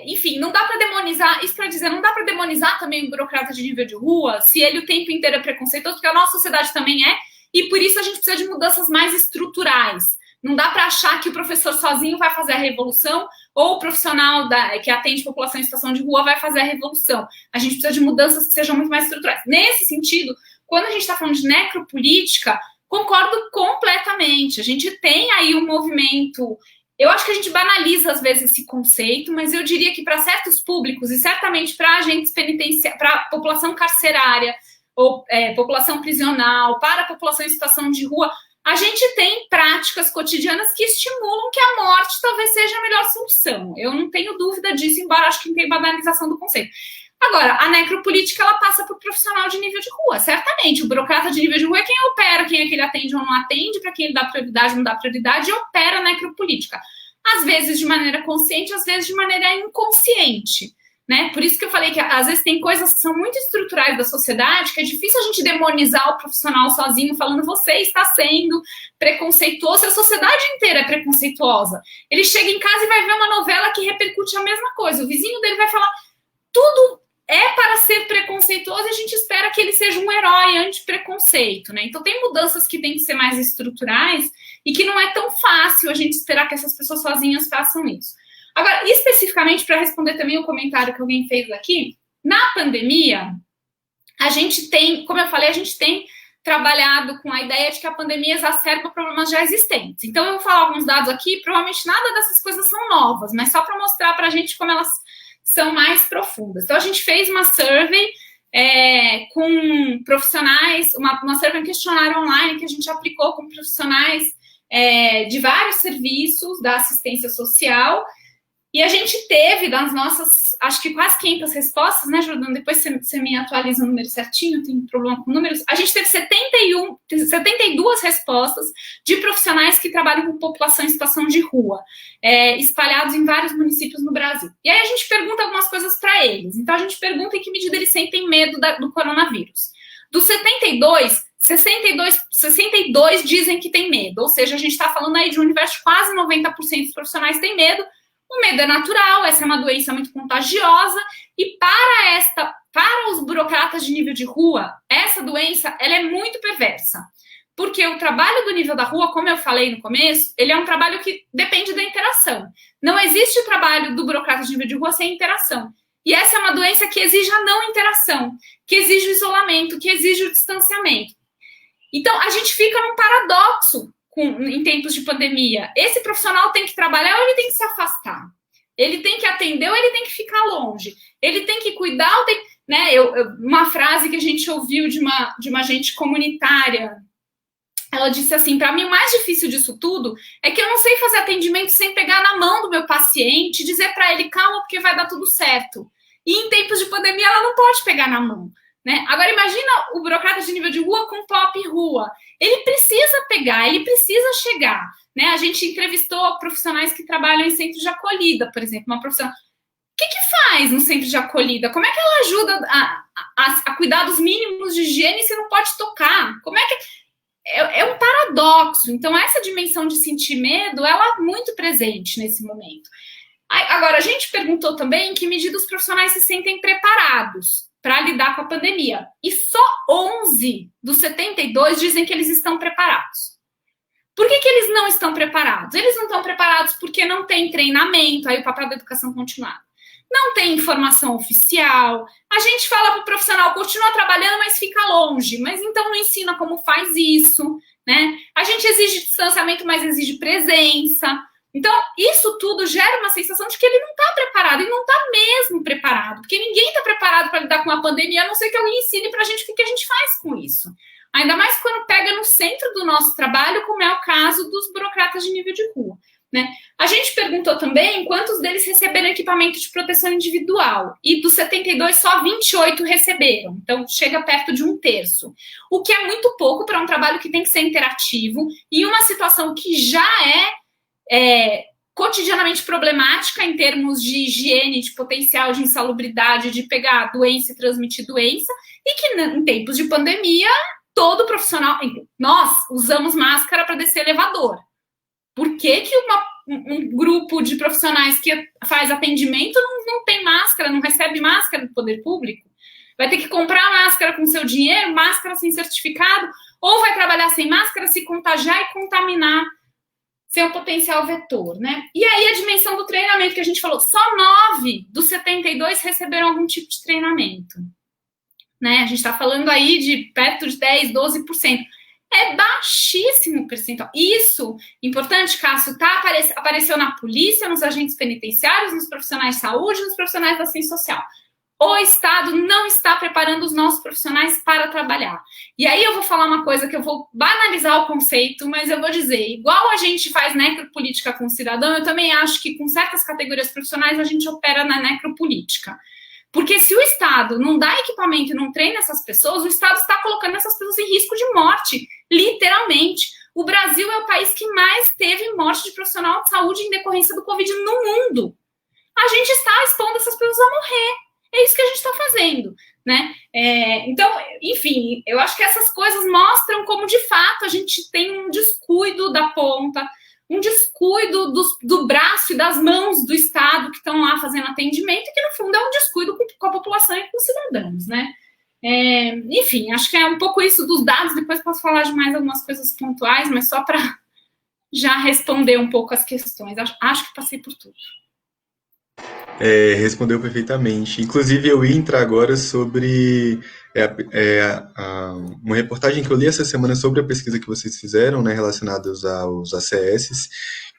Enfim, não dá para demonizar, isso para dizer, não dá para demonizar também o burocrata de nível de rua, se ele o tempo inteiro é preconceituoso, porque a nossa sociedade também é, e por isso a gente precisa de mudanças mais estruturais. Não dá para achar que o professor sozinho vai fazer a revolução, ou o profissional que atende população em situação de rua vai fazer a revolução. A gente precisa de mudanças que sejam muito mais estruturais. Nesse sentido, quando a gente está falando de necropolítica, concordo completamente. A gente tem aí um movimento. Eu acho que a gente banaliza, às vezes, esse conceito, mas eu diria que para certos públicos, e certamente para agentes penitenciários, para a população carcerária, ou população prisional, para a população em situação de rua, a gente tem práticas cotidianas que estimulam que a morte talvez seja a melhor solução. Eu não tenho dúvida disso, embora acho que tem banalização do conceito. Agora, a necropolítica, ela passa por profissional de nível de rua, certamente. O burocrata de nível de rua é quem opera, quem é que ele atende ou não atende, para quem ele dá prioridade ou não dá prioridade, e opera a necropolítica. Às vezes de maneira consciente, às vezes de maneira inconsciente, né? Por isso que eu falei que às vezes tem coisas que são muito estruturais da sociedade, que é difícil a gente demonizar o profissional sozinho, falando você está sendo preconceituoso, a sociedade inteira é preconceituosa. Ele chega em casa e vai ver uma novela que repercute a mesma coisa, o vizinho dele vai falar, tudo é para ser preconceituoso e a gente espera que ele seja um herói anti-preconceito, né? Então tem mudanças que têm que ser mais estruturais e que não é tão fácil a gente esperar que essas pessoas sozinhas façam isso. Agora, especificamente, para responder também o comentário que alguém fez aqui, na pandemia, a gente tem, como eu falei, a gente tem trabalhado com a ideia de que a pandemia exacerba problemas já existentes. Então, eu vou falar alguns dados aqui, provavelmente nada dessas coisas são novas, mas só para mostrar para a gente como elas são mais profundas. Então, a gente fez uma survey com profissionais, uma survey, um questionário online que a gente aplicou com profissionais de vários serviços da assistência social. E a gente teve, das nossas, acho que quase 500 respostas, né, Jordana? Depois você me atualiza o número certinho, tem problema com números. A gente teve 72 respostas de profissionais que trabalham com população em situação de rua, espalhados em vários municípios no Brasil. E aí a gente pergunta algumas coisas para eles. Então, a gente pergunta em que medida eles sentem medo do coronavírus. Dos 62 dizem que tem medo. Ou seja, a gente está falando aí de um universo de quase 90% dos profissionais têm medo. O medo é natural, essa é uma doença muito contagiosa e para os burocratas de nível de rua, essa doença ela é muito perversa. Porque o trabalho do nível da rua, como eu falei no começo, ele é um trabalho que depende da interação. Não existe o trabalho do burocrata de nível de rua sem interação. E essa é uma doença que exige a não interação, que exige o isolamento, que exige o distanciamento. Então, a gente fica num paradoxo em tempos de pandemia. Esse profissional tem que trabalhar ou ele tem que se afastar? Ele tem que atender ou ele tem que ficar longe? Ele tem que cuidar ou tem... Né, uma frase que a gente ouviu de uma agente comunitária, ela disse assim, para mim o mais difícil disso tudo é que eu não sei fazer atendimento sem pegar na mão do meu paciente e dizer para ele, calma, porque vai dar tudo certo. E em tempos de pandemia ela não pode pegar na mão. Né? Agora, imagina o burocrata de nível de rua com pop rua. Ele precisa pegar, ele precisa chegar. Né? A gente entrevistou profissionais que trabalham em centros de acolhida, por exemplo. Uma profissional. O que faz no centro de acolhida? Como é que ela ajuda a cuidar dos mínimos de higiene se não pode tocar? Como é que... É um paradoxo. Então, essa dimensão de sentir medo, ela é muito presente nesse momento. Agora, a gente perguntou também em que medida os profissionais se sentem preparados para lidar com a pandemia. E só 11 dos 72 dizem que eles estão preparados. Por que eles não estão preparados? Eles não estão preparados porque não tem treinamento, aí o papel da educação continuada. Não tem informação oficial. A gente fala para o profissional, continua trabalhando, mas fica longe. Mas então não ensina como faz isso, né? A gente exige distanciamento, mas exige presença. Então, isso tudo gera uma sensação de que ele não está preparado, e não está mesmo preparado, porque ninguém está preparado para lidar com uma pandemia, a não ser que alguém ensine para a gente o que a gente faz com isso. Ainda mais quando pega no centro do nosso trabalho, como é o caso dos burocratas de nível de rua. Né? A gente perguntou também quantos deles receberam equipamento de proteção individual, e dos 72, só 28 receberam, então chega perto de 1/3, o que é muito pouco para um trabalho que tem que ser interativo, e uma situação que já cotidianamente problemática em termos de higiene, de potencial de insalubridade, de pegar doença e transmitir doença, e que em tempos de pandemia, todo profissional... Nós usamos máscara para descer elevador. Por que um grupo de profissionais que faz atendimento não tem máscara, não recebe máscara do poder público? Vai ter que comprar máscara com seu dinheiro, máscara sem certificado, ou vai trabalhar sem máscara, se contagiar e contaminar seu potencial vetor, né? E aí a dimensão do treinamento que a gente falou, só 9 dos 72 receberam algum tipo de treinamento, né? A gente está falando aí de perto de 10, 12%. É baixíssimo percentual. Isso, importante, Cássio, apareceu na polícia, nos agentes penitenciários, nos profissionais de saúde, nos profissionais da ciência social. O Estado não está preparando os nossos profissionais para trabalhar. E aí eu vou falar uma coisa que eu vou banalizar o conceito, mas eu vou dizer, igual a gente faz necropolítica com o cidadão, eu também acho que com certas categorias profissionais a gente opera na necropolítica. Porque se o Estado não dá equipamento e não treina essas pessoas, o Estado está colocando essas pessoas em risco de morte, literalmente. O Brasil é o país que mais teve morte de profissional de saúde em decorrência do Covid no mundo. A gente está expondo essas pessoas a morrer. É isso que a gente está fazendo, né? Então, enfim, eu acho que essas coisas mostram como, de fato, a gente tem um descuido da ponta, um descuido do braço e das mãos do Estado que estão lá fazendo atendimento, e que, no fundo, é um descuido com a população e com os cidadãos, né? Enfim, acho que é um pouco isso dos dados, depois posso falar de mais algumas coisas pontuais, mas só para já responder um pouco as questões. Acho que passei por tudo. Respondeu perfeitamente. Inclusive, eu ia entrar agora sobre uma reportagem que eu li essa semana sobre a pesquisa que vocês fizeram, né, relacionados aos ACS,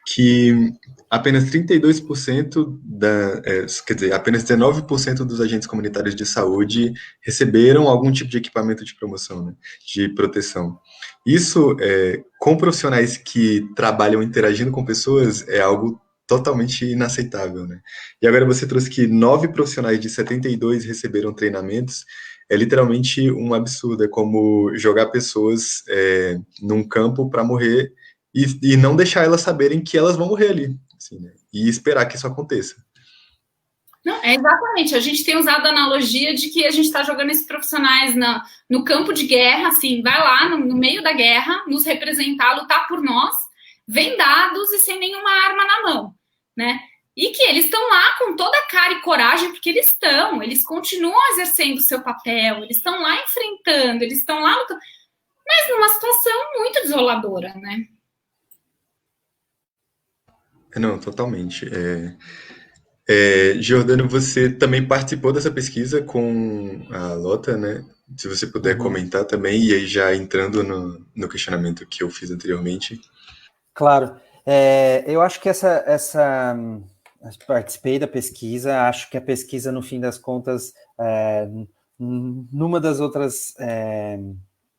que apenas 32% quer dizer, apenas 19% dos agentes comunitários de saúde receberam algum tipo de equipamento de promoção, né, de proteção. Isso, com profissionais que trabalham interagindo com pessoas, é algo totalmente inaceitável, né? E agora você trouxe que 9 profissionais de 72 receberam treinamentos. É literalmente um absurdo. É como jogar pessoas num campo para morrer e não deixar elas saberem que elas vão morrer ali, assim, né? E esperar que isso aconteça. Não, exatamente. A gente tem usado a analogia de que a gente está jogando esses profissionais no campo de guerra, assim, vai lá no meio da guerra, nos representar, lutar por nós, vendados e sem nenhuma arma na mão, né? E que eles estão lá com toda a cara e coragem, porque eles continuam exercendo o seu papel, eles estão lá enfrentando, eles estão lá lutando, mas numa situação muito desoladora, né? Não, totalmente. Giordano, você também participou dessa pesquisa com a Lota, né? Se você puder comentar também, e aí já entrando no questionamento que eu fiz anteriormente. Claro. Eu acho que participei da pesquisa, acho que a pesquisa, no fim das contas, numa das outras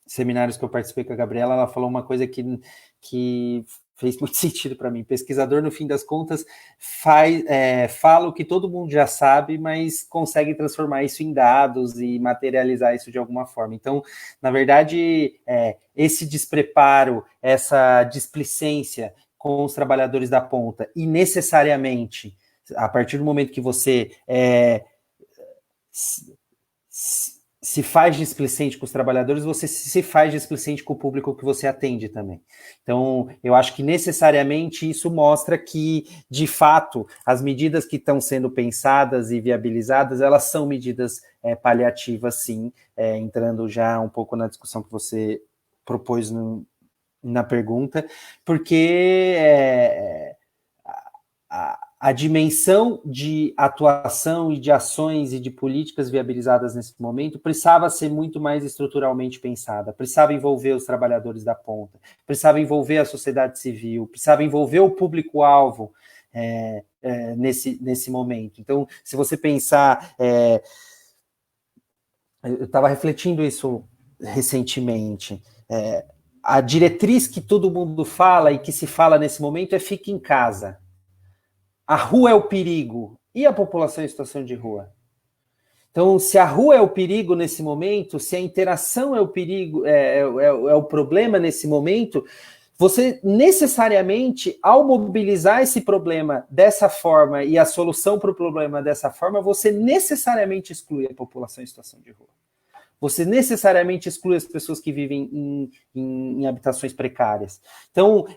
seminários que eu participei com a Gabriela, ela falou uma coisa que fez muito sentido para mim. Pesquisador, no fim das contas, fala o que todo mundo já sabe, mas consegue transformar isso em dados e materializar isso de alguma forma. Então, na verdade, esse despreparo, essa displicência com os trabalhadores da ponta, e necessariamente, a partir do momento que você se faz displicente com os trabalhadores, você se faz displicente com o público que você atende também. Então, eu acho que necessariamente isso mostra que, de fato, as medidas que estão sendo pensadas e viabilizadas, elas são medidas paliativas, sim, entrando já um pouco na discussão que você propôs na pergunta, porque a dimensão de atuação e de ações e de políticas viabilizadas nesse momento precisava ser muito mais estruturalmente pensada, precisava envolver os trabalhadores da ponta, precisava envolver a sociedade civil, precisava envolver o público-alvo nesse momento. Então, se você pensar... eu estava refletindo isso recentemente. A diretriz que todo mundo fala e que se fala nesse momento é fique em casa. A rua é o perigo. E a população em situação de rua? Então, se a rua é o perigo nesse momento, se a interação é o perigo, é o problema nesse momento, você necessariamente, ao mobilizar esse problema dessa forma e a solução para o problema dessa forma, você necessariamente exclui a população em situação de rua. você necessariamente exclui as pessoas que vivem em habitações precárias. Então,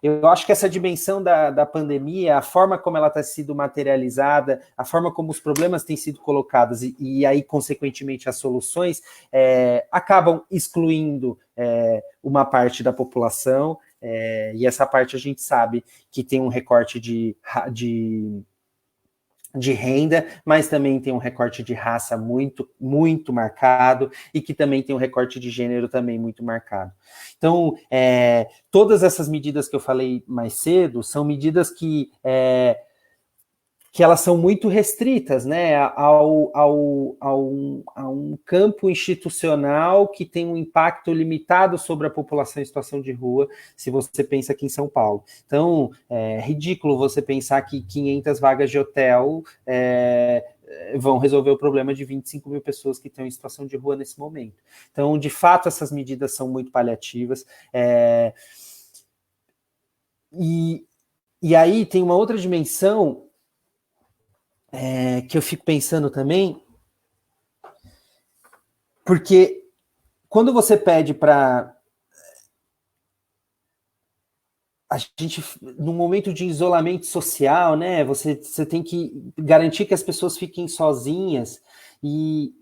eu acho que essa dimensão da pandemia, a forma como ela está sido materializada, a forma como os problemas têm sido colocados e aí, consequentemente, as soluções acabam excluindo uma parte da população, e essa parte a gente sabe que tem um recorte de renda, mas também tem um recorte de raça muito, muito marcado e que também tem um recorte de gênero também muito marcado. Então, todas essas medidas que eu falei mais cedo são medidas que elas são muito restritas, né, a um campo institucional que tem um impacto limitado sobre a população em situação de rua, se você pensa aqui em São Paulo. Então, é ridículo você pensar que 500 vagas de hotel vão resolver o problema de 25 mil pessoas que estão em situação de rua nesse momento. Então, de fato, essas medidas são muito paliativas. E aí tem uma outra dimensão que eu fico pensando também, porque quando você pede para a gente, num momento de isolamento social, né, você tem que garantir que as pessoas fiquem sozinhas, e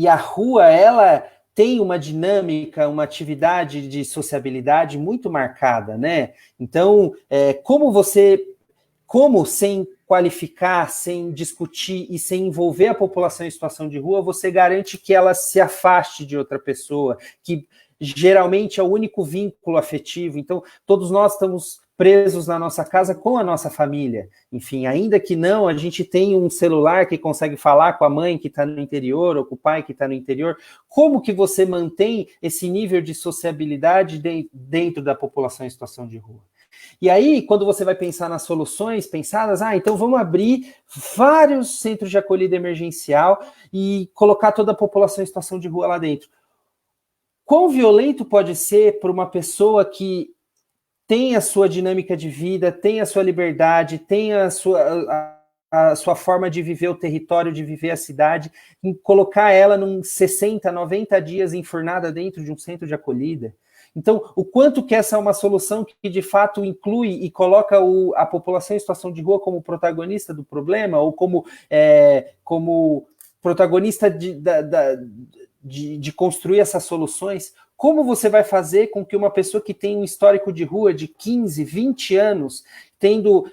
a rua, ela tem uma dinâmica, uma atividade de sociabilidade muito marcada, né? Então, como sem qualificar, sem discutir e sem envolver a população em situação de rua, você garante que ela se afaste de outra pessoa, que geralmente é o único vínculo afetivo. Então, todos nós estamos presos na nossa casa com a nossa família. Enfim, ainda que não, a gente tem um celular que consegue falar com a mãe que está no interior ou com o pai que está no interior. Como que você mantém esse nível de sociabilidade dentro da população em situação de rua? E aí, quando você vai pensar nas soluções pensadas, então vamos abrir vários centros de acolhida emergencial e colocar toda a população em situação de rua lá dentro. Quão violento pode ser para uma pessoa que tem a sua dinâmica de vida, tem a sua liberdade, tem a sua forma de viver o território, de viver a cidade, em colocar ela num 60, 90 dias enfurnada dentro de um centro de acolhida? Então, o quanto que essa é uma solução que, de fato, inclui e coloca a população em situação de rua como protagonista do problema, ou como protagonista de construir essas soluções? Como você vai fazer com que uma pessoa que tem um histórico de rua de 15, 20 anos, tendo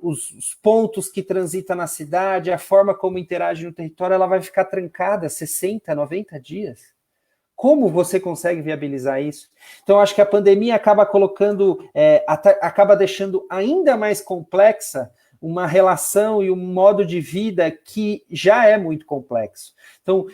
os pontos que transita na cidade, a forma como interage no território, ela vai ficar trancada 60, 90 dias? Como você consegue viabilizar isso? Então, acho que a pandemia acaba acaba deixando ainda mais complexa uma relação e um modo de vida que já é muito complexo. Então,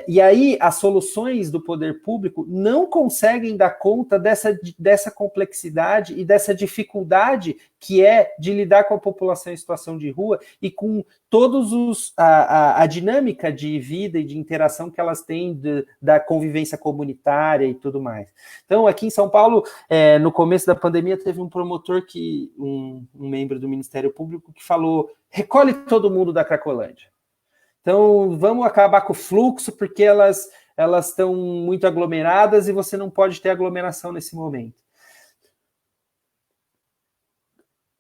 e aí as soluções do poder público não conseguem dar conta dessa complexidade e dessa dificuldade que é de lidar com a população em situação de rua e com todos a dinâmica de vida e de interação que elas têm da convivência comunitária e tudo mais. Então, aqui em São Paulo, no começo da pandemia, teve um promotor um membro do Ministério Público que falou: recolhe todo mundo da Cracolândia. Então, vamos acabar com o fluxo, porque elas estão muito aglomeradas e você não pode ter aglomeração nesse momento.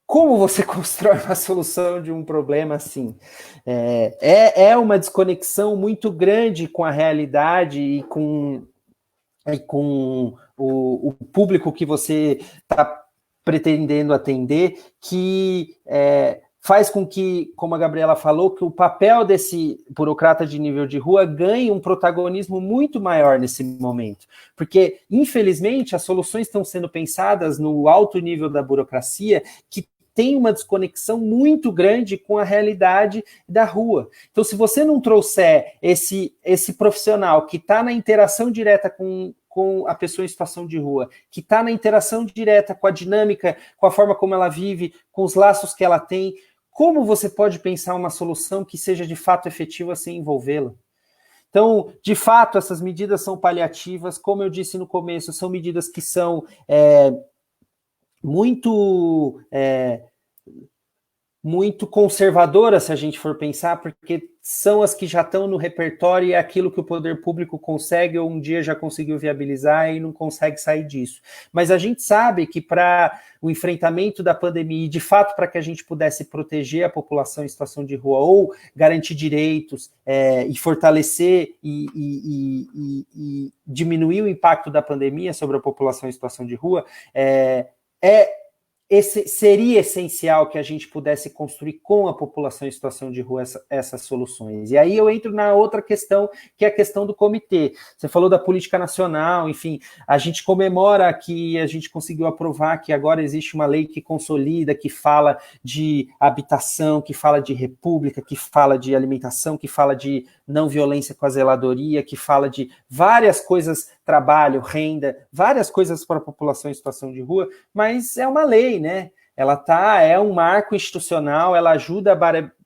Como você constrói uma solução de um problema assim? É uma desconexão muito grande com a realidade e com o público que você está pretendendo atender, que faz com que, como a Gabriela falou, que o papel desse burocrata de nível de rua ganhe um protagonismo muito maior nesse momento. Porque, infelizmente, as soluções estão sendo pensadas no alto nível da burocracia, que tem uma desconexão muito grande com a realidade da rua. Então, se você não trouxer esse profissional que está na interação direta com a pessoa em situação de rua, que está na interação direta com a dinâmica, com a forma como ela vive, com os laços que ela tem, como você pode pensar uma solução que seja de fato efetiva sem envolvê-la? Então, de fato, essas medidas são paliativas, como eu disse no começo, são medidas que são muito muito conservadoras, se a gente for pensar, porque são as que já estão no repertório e é aquilo que o poder público consegue ou um dia já conseguiu viabilizar e não consegue sair disso. Mas a gente sabe que para o enfrentamento da pandemia e, de fato, para que a gente pudesse proteger a população em situação de rua ou garantir direitos e fortalecer e diminuir o impacto da pandemia sobre a população em situação de rua, seria essencial que a gente pudesse construir com a população em situação de rua essas soluções. E aí eu entro na outra questão, que é a questão do comitê. Você falou da política nacional, enfim, a gente comemora que a gente conseguiu aprovar que agora existe uma lei que consolida, que fala de habitação, que fala de república, que fala de alimentação, que fala de não violência com a zeladoria, que fala de várias coisas, trabalho, renda, várias coisas para a população em situação de rua, mas é uma lei, né? Ela é um marco institucional, ela ajuda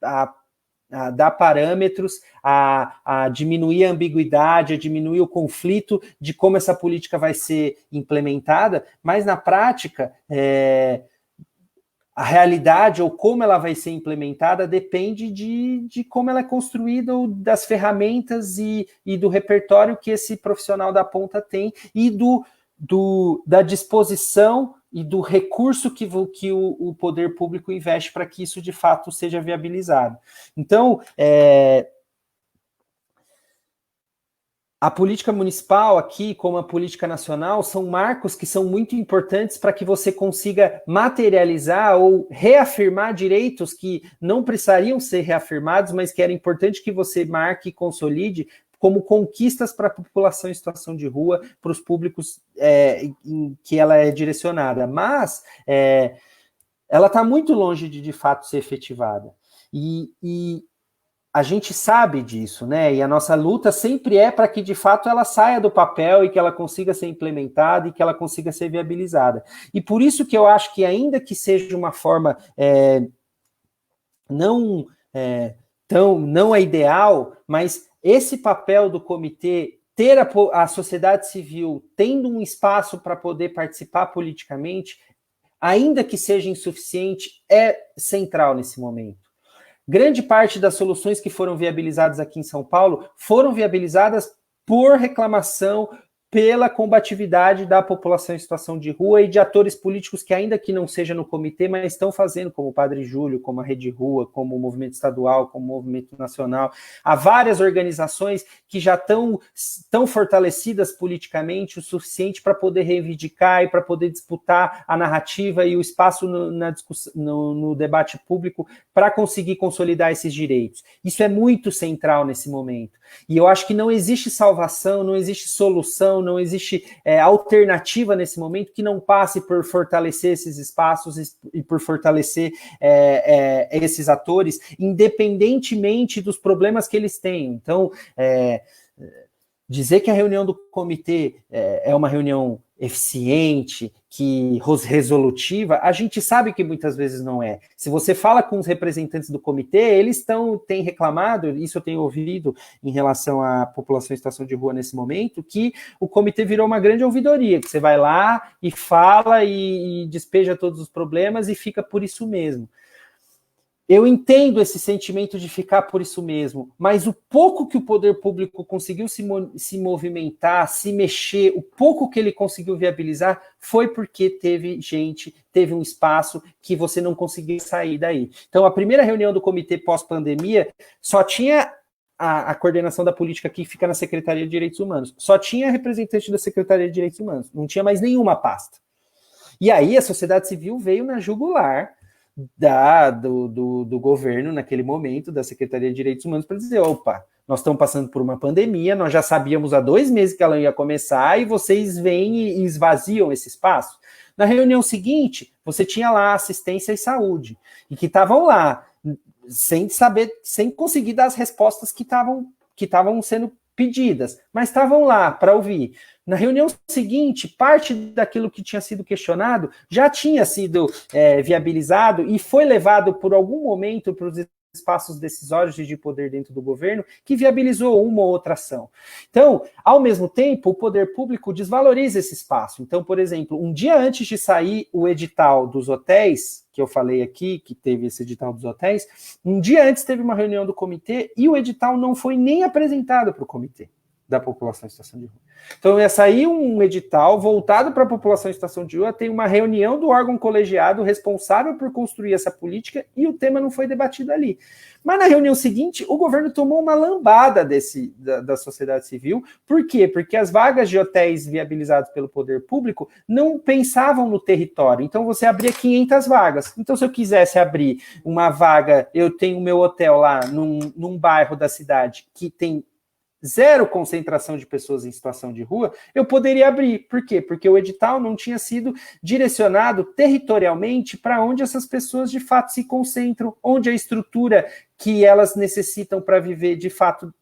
a dar parâmetros, a diminuir a ambiguidade, a diminuir o conflito de como essa política vai ser implementada, mas na prática, a realidade ou como ela vai ser implementada depende de como ela é construída, ou das ferramentas e do repertório que esse profissional da ponta tem e da disposição e do recurso que o poder público investe para que isso de fato seja viabilizado. Então, a política municipal aqui, como a política nacional, são marcos que são muito importantes para que você consiga materializar ou reafirmar direitos que não precisariam ser reafirmados, mas que era importante que você marque e consolide como conquistas para a população em situação de rua, para os públicos em que ela é direcionada. Mas ela está muito longe de fato ser efetivada. E a gente sabe disso, né? E a nossa luta sempre é para que, de fato, ela saia do papel e que ela consiga ser implementada e que ela consiga ser viabilizada. E por isso que eu acho que, ainda que seja uma forma não é ideal, mas esse papel do comitê, ter a sociedade civil tendo um espaço para poder participar politicamente, ainda que seja insuficiente, é central nesse momento. Grande parte das soluções que foram viabilizadas aqui em São Paulo foram viabilizadas por reclamação, pela combatividade da população em situação de rua e de atores políticos que, ainda que não seja no comitê, mas estão fazendo, como o Padre Júlio, como a Rede Rua, como o Movimento Estadual, como o Movimento Nacional. Há várias organizações que já estão tão fortalecidas politicamente o suficiente para poder reivindicar e para poder disputar a narrativa e o espaço no debate público para conseguir consolidar esses direitos. Isso é muito central nesse momento. E eu acho que não existe salvação, não existe solução, não existe alternativa nesse momento que não passe por fortalecer esses espaços e por fortalecer esses atores, independentemente dos problemas que eles têm. Então, dizer que a reunião do comitê é uma reunião eficiente, resolutiva, a gente sabe que muitas vezes não é. Se você fala com os representantes do comitê, eles têm reclamado, isso eu tenho ouvido em relação à população em situação de rua nesse momento, que o comitê virou uma grande ouvidoria, que você vai lá e fala e despeja todos os problemas e fica por isso mesmo. Eu entendo esse sentimento de ficar por isso mesmo, mas o pouco que o poder público conseguiu se movimentar, se mexer, o pouco que ele conseguiu viabilizar foi porque teve um espaço que você não conseguia sair daí. Então, a primeira reunião do comitê pós-pandemia só tinha a coordenação da política que fica na Secretaria de Direitos Humanos, só tinha representante da Secretaria de Direitos Humanos, não tinha mais nenhuma pasta. E aí a sociedade civil veio na jugular do governo naquele momento, da Secretaria de Direitos Humanos, para dizer, opa, nós estamos passando por uma pandemia, nós já sabíamos há 2 meses que ela ia começar e vocês vêm e esvaziam esse espaço. Na reunião seguinte, você tinha lá assistência e saúde, e que estavam lá, sem conseguir dar as respostas que estavam sendo pedidas, mas estavam lá para ouvir. Na reunião seguinte, parte daquilo que tinha sido questionado já tinha sido viabilizado e foi levado por algum momento para os espaços decisórios de poder dentro do governo, que viabilizou uma ou outra ação. Então, ao mesmo tempo, o poder público desvaloriza esse espaço. Então, por exemplo, um dia antes de sair o edital dos hotéis, que eu falei aqui, que teve esse edital dos hotéis, um dia antes teve uma reunião do comitê e o edital não foi nem apresentado para o comitê da população em situação de rua. Então ia sair um edital voltado para a população em situação de rua, tem uma reunião do órgão colegiado responsável por construir essa política e o tema não foi debatido ali. Mas na reunião seguinte, o governo tomou uma lambada da sociedade civil. Por quê? Porque as vagas de hotéis viabilizados pelo poder público não pensavam no território. Então você abria 500 vagas. Então se eu quisesse abrir uma vaga, eu tenho o meu hotel lá num bairro da cidade que tem zero concentração de pessoas em situação de rua, eu poderia abrir. Por quê? Porque o edital não tinha sido direcionado territorialmente para onde essas pessoas de fato se concentram, onde a estrutura que elas necessitam para viver de fato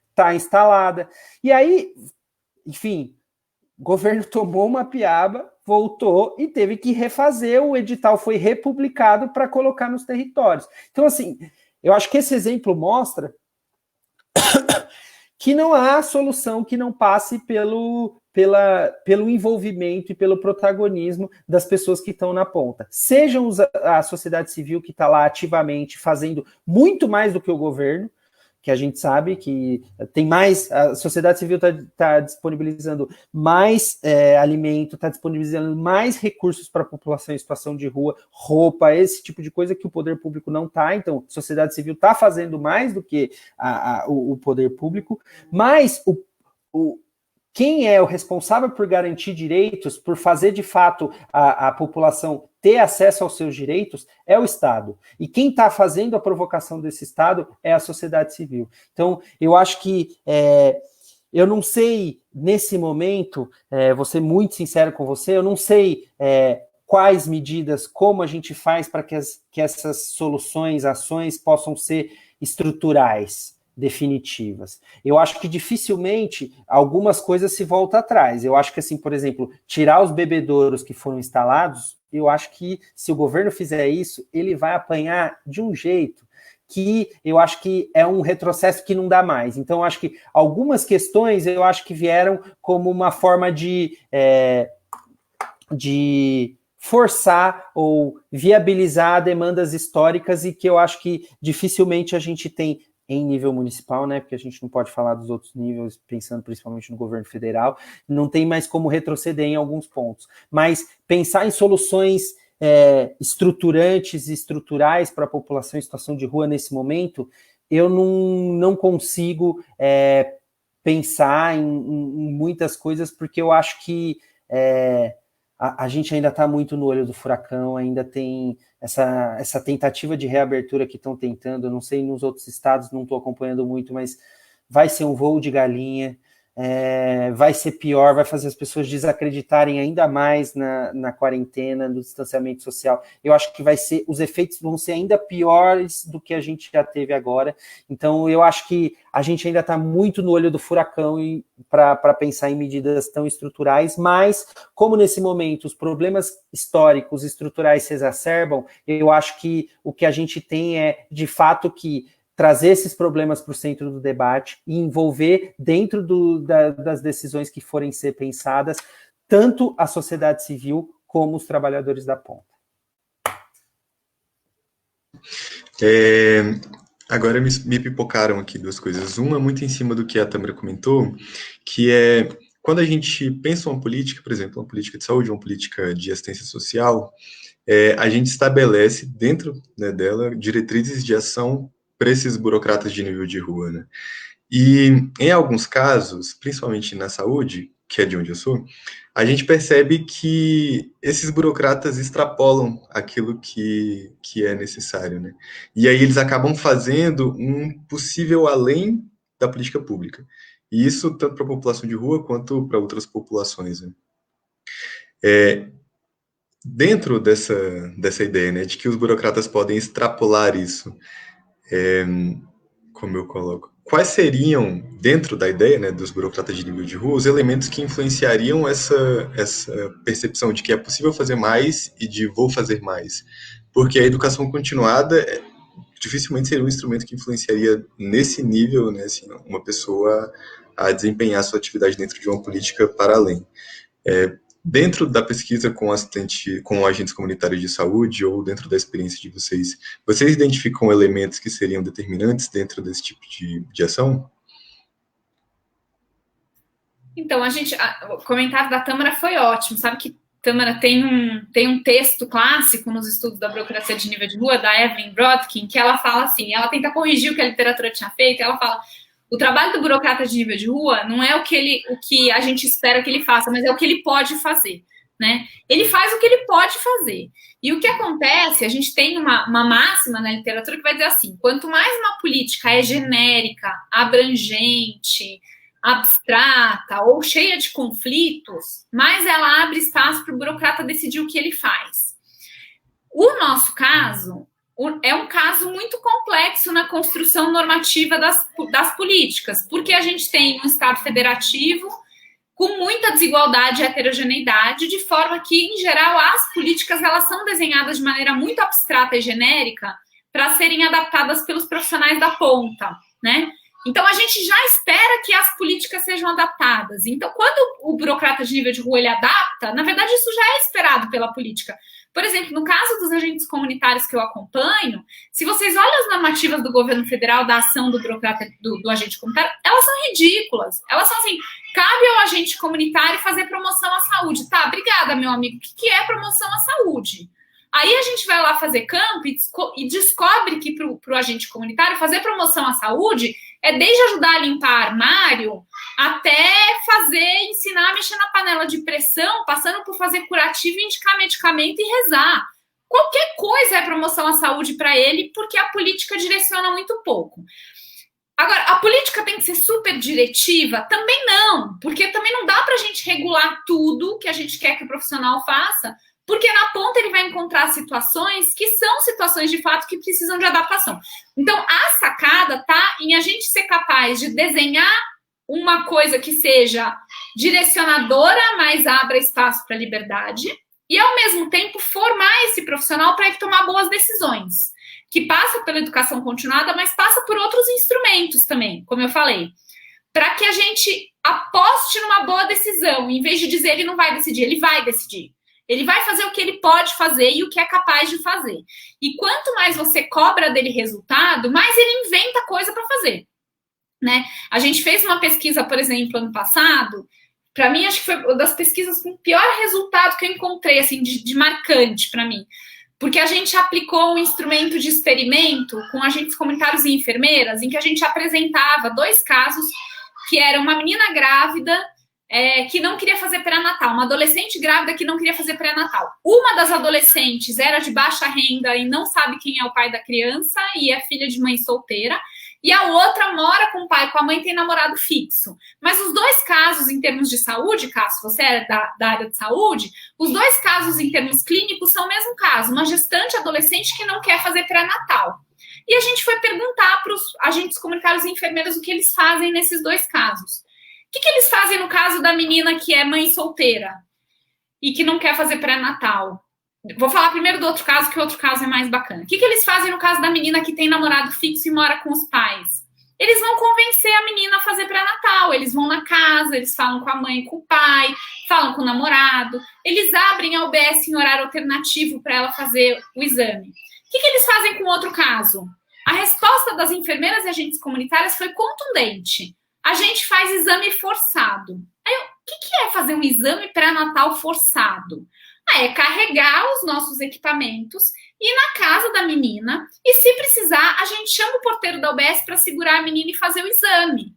está instalada. E aí, enfim, o governo tomou uma piaba, voltou e teve que refazer, o edital foi republicado para colocar nos territórios. Então, assim, eu acho que esse exemplo mostra que não há solução que não passe pelo envolvimento e pelo protagonismo das pessoas que estão na ponta. Sejam a sociedade civil que está lá ativamente fazendo muito mais do que o governo, que a gente sabe que tem mais, a sociedade civil está disponibilizando mais alimento, está disponibilizando mais recursos para a população em situação de rua, roupa, esse tipo de coisa que o poder público não está. Então, a sociedade civil está fazendo mais do que o poder público, mas quem é o responsável por garantir direitos, por fazer de fato a população ter acesso aos seus direitos, é o Estado. E quem está fazendo a provocação desse Estado é a sociedade civil. Então, eu acho que eu não sei, nesse momento, vou ser muito sincero com você, eu não sei quais medidas, como a gente faz para que essas soluções, ações possam ser estruturais, definitivas. Eu acho que dificilmente algumas coisas se voltam atrás. Eu acho que, assim, por exemplo, tirar os bebedouros que foram instalados, eu acho que se o governo fizer isso, ele vai apanhar de um jeito que eu acho que é um retrocesso que não dá mais. Então, eu acho que algumas questões eu acho que vieram como uma forma de forçar ou viabilizar demandas históricas e que eu acho que dificilmente a gente tem em nível municipal, né, porque a gente não pode falar dos outros níveis, pensando principalmente no governo federal, não tem mais como retroceder em alguns pontos. Mas pensar em soluções estruturantes e estruturais para a população em situação de rua nesse momento, eu não consigo pensar em muitas coisas, porque eu acho que a gente ainda está muito no olho do furacão, ainda tem essa tentativa de reabertura que estão tentando, eu não sei nos outros estados, não estou acompanhando muito, mas vai ser um voo de galinha, vai ser pior, vai fazer as pessoas desacreditarem ainda mais na quarentena, no distanciamento social. Eu acho que os efeitos vão ser ainda piores do que a gente já teve agora. Então, eu acho que a gente ainda está muito no olho do furacão para pensar em medidas tão estruturais, mas como nesse momento os problemas históricos, estruturais se exacerbam, eu acho que o que a gente tem é, de fato, que trazer esses problemas para o centro do debate e envolver dentro das decisões que forem ser pensadas, tanto a sociedade civil como os trabalhadores da ponta. Agora me pipocaram aqui duas coisas. Uma muito em cima do que a Tâmara comentou, que é quando a gente pensa uma política, por exemplo, uma política de saúde, uma política de assistência social, a gente estabelece dentro, né, dela diretrizes de ação para esses burocratas de nível de rua, né? E em alguns casos, principalmente na saúde, que é de onde eu sou, a gente percebe que esses burocratas extrapolam aquilo que é necessário, né? E aí eles acabam fazendo um possível além da política pública. E isso tanto para a população de rua quanto para outras populações, né? Dentro dessa ideia, né, de que os burocratas podem extrapolar isso, como eu coloco, quais seriam, dentro da ideia, né, dos burocratas de nível de rua, os elementos que influenciariam essa percepção de que é possível fazer mais e de vou fazer mais? Porque a educação continuada dificilmente seria um instrumento que influenciaria nesse nível, né, assim, uma pessoa a desempenhar sua atividade dentro de uma política para além. Dentro da pesquisa com agentes comunitários de saúde ou dentro da experiência de vocês, vocês identificam elementos que seriam determinantes dentro desse tipo de ação? Então, o comentário da Tâmara foi ótimo. Sabe que Tâmara tem um texto clássico nos estudos da burocracia de nível de rua, da Evelyn Brodkin, que ela fala assim, ela tenta corrigir o que a literatura tinha feito, ela fala, o trabalho do burocrata de nível de rua não é o que a gente espera que ele faça, mas é o que ele pode fazer, né? Ele faz o que ele pode fazer. E o que acontece, a gente tem uma máxima na literatura que vai dizer assim, quanto mais uma política é genérica, abrangente, abstrata ou cheia de conflitos, mais ela abre espaço para o burocrata decidir o que ele faz. O nosso caso é um caso muito complexo na construção normativa das políticas, porque a gente tem um Estado federativo com muita desigualdade e heterogeneidade, de forma que, em geral, as políticas elas são desenhadas de maneira muito abstrata e genérica para serem adaptadas pelos profissionais da ponta, né? Então, a gente já espera que as políticas sejam adaptadas. Então, quando o burocrata de nível de rua ele adapta, na verdade, isso já é esperado pela política. Por exemplo, no caso dos agentes comunitários que eu acompanho, se vocês olham as normativas do governo federal da ação do burocrata, do agente comunitário, elas são ridículas. Elas são assim, cabe ao agente comunitário fazer promoção à saúde. Tá, obrigada, meu amigo. O que é promoção à saúde? Aí a gente vai lá fazer campo e descobre que para o agente comunitário fazer promoção à saúde é desde ajudar a limpar armário até ensinar a mexer na panela de pressão, passando por fazer curativo, indicar medicamento e rezar. Qualquer coisa é promoção à saúde para ele, porque a política direciona muito pouco. Agora, a política tem que ser super diretiva? Também não, porque também não dá para a gente regular tudo que a gente quer que o profissional faça, porque na ponta ele vai encontrar situações que são situações de fato que precisam de adaptação. Então, a sacada está em a gente ser capaz de desenhar uma coisa que seja direcionadora, mas abra espaço para a liberdade, e ao mesmo tempo formar esse profissional para ele tomar boas decisões, que passa pela educação continuada, mas passa por outros instrumentos também, como eu falei, para que a gente aposte numa boa decisão, em vez de dizer ele não vai decidir, ele vai decidir. Ele vai fazer o que ele pode fazer e o que é capaz de fazer. E quanto mais você cobra dele resultado, mais ele inventa coisa para fazer, né? A gente fez uma pesquisa, por exemplo, ano passado. Para mim, acho que foi uma das pesquisas com o pior resultado que eu encontrei, assim, de marcante para mim. Porque a gente aplicou um instrumento de experimento com agentes comunitários e enfermeiras, em que a gente apresentava 2 casos, que era uma menina grávida que não queria fazer pré-natal, uma adolescente grávida que não queria fazer pré-natal. Uma das adolescentes era de baixa renda e não sabe quem é o pai da criança e é filha de mãe solteira, e a outra mora com o pai, com a mãe, tem namorado fixo. Mas os 2 casos em termos de saúde, Cássio, você é da área de saúde, os 2 casos em termos clínicos são o mesmo caso, uma gestante adolescente que não quer fazer pré-natal. E a gente foi perguntar para os agentes comunitários e enfermeiras o que eles fazem nesses 2 casos. O que eles fazem no caso da menina que é mãe solteira e que não quer fazer pré-natal? Vou falar primeiro do outro caso, que o outro caso é mais bacana. O que eles fazem no caso da menina que tem namorado fixo e mora com os pais? Eles vão convencer a menina a fazer pré-natal. Eles vão na casa, eles falam com a mãe e com o pai, falam com o namorado. Eles abrem a UBS em horário alternativo para ela fazer o exame. O que eles fazem com o outro caso? A resposta das enfermeiras e agentes comunitárias foi contundente. A gente faz exame forçado. Aí, o que é fazer um exame pré-natal forçado? É carregar os nossos equipamentos, ir na casa da menina e, se precisar, a gente chama o porteiro da UBS para segurar a menina e fazer o exame.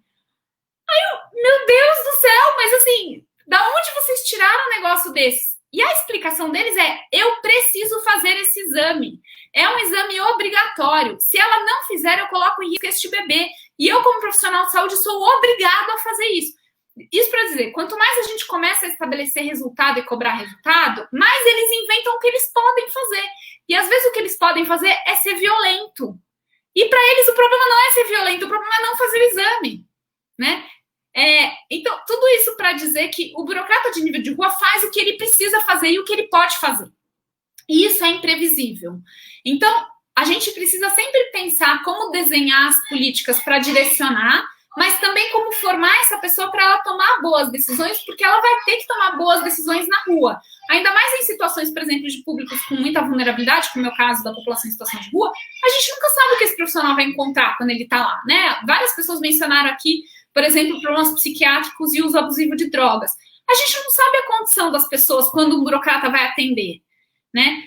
Aí meu Deus do céu, mas assim, da onde vocês tiraram um negócio desse? E a explicação deles é, eu preciso fazer esse exame. É um exame obrigatório. Se ela não fizer, eu coloco em risco este bebê. E eu, como profissional de saúde, sou obrigado a fazer isso. Isso para dizer, quanto mais a gente começa a estabelecer resultado e cobrar resultado, mais eles inventam o que eles podem fazer. E às vezes o que eles podem fazer é ser violento. E para eles o problema não é ser violento, o problema é não fazer o exame, né? Então, tudo isso para dizer que o burocrata de nível de rua faz o que ele precisa fazer e o que ele pode fazer. E isso é imprevisível. Então, a gente precisa sempre pensar como desenhar as políticas para direcionar, mas também como formar essa pessoa para ela tomar boas decisões, porque ela vai ter que tomar boas decisões na rua. Ainda mais em situações, por exemplo, de públicos com muita vulnerabilidade, como é o caso da população em situação de rua, a gente nunca sabe o que esse profissional vai encontrar quando ele está lá, né? Várias pessoas mencionaram aqui, por exemplo, problemas psiquiátricos e uso abusivo de drogas. A gente não sabe a condição das pessoas quando um burocrata vai atender, né?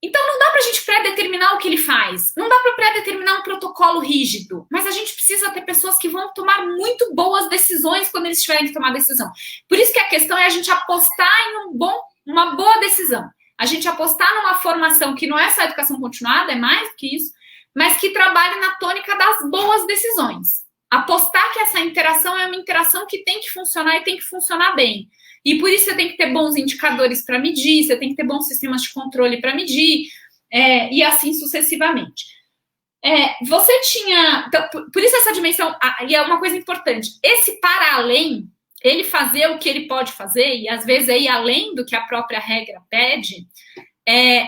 Então, não dá para a gente pré-determinar o que ele faz. Não dá para pré-determinar um protocolo rígido. Mas a gente precisa ter pessoas que vão tomar muito boas decisões quando eles tiverem que tomar decisão. Por isso que a questão é a gente apostar em uma boa decisão. A gente apostar numa formação que não é só educação continuada, é mais do que isso, mas que trabalhe na tônica das boas decisões. Apostar que essa interação é uma interação que tem que funcionar e tem que funcionar bem. E por isso você tem que ter bons indicadores para medir, você tem que ter bons sistemas de controle para medir, e assim sucessivamente. Você tinha... Então, por isso essa dimensão... E é uma coisa importante. Esse para além, ele fazer o que ele pode fazer, e às vezes é ir além do que a própria regra pede,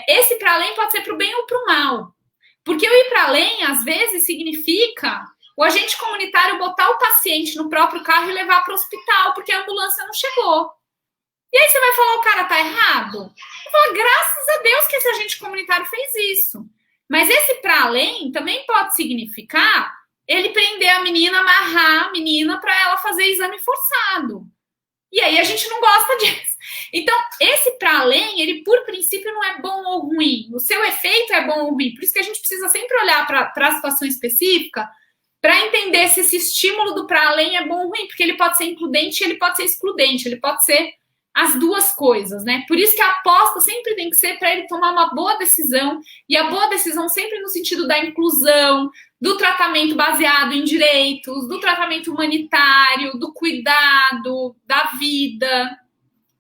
esse para além pode ser para o bem ou para o mal. Porque o ir para além, às vezes, significa o agente comunitário botar o paciente no próprio carro e levar para o hospital, porque a ambulância não chegou. E aí você vai falar, o cara tá errado? Eu falo, graças a Deus que esse agente comunitário fez isso. Mas esse para além também pode significar ele prender a menina, amarrar a menina para ela fazer exame forçado. E aí a gente não gosta disso. Então, esse para além, ele por princípio não é bom ou ruim. O seu efeito é bom ou ruim. Por isso que a gente precisa sempre olhar para a situação específica para entender se esse estímulo do para além é bom ou ruim, porque ele pode ser includente e ele pode ser excludente, ele pode ser as duas coisas, né? Por isso que a aposta sempre tem que ser para ele tomar uma boa decisão, e a boa decisão sempre no sentido da inclusão, do tratamento baseado em direitos, do tratamento humanitário, do cuidado, da vida,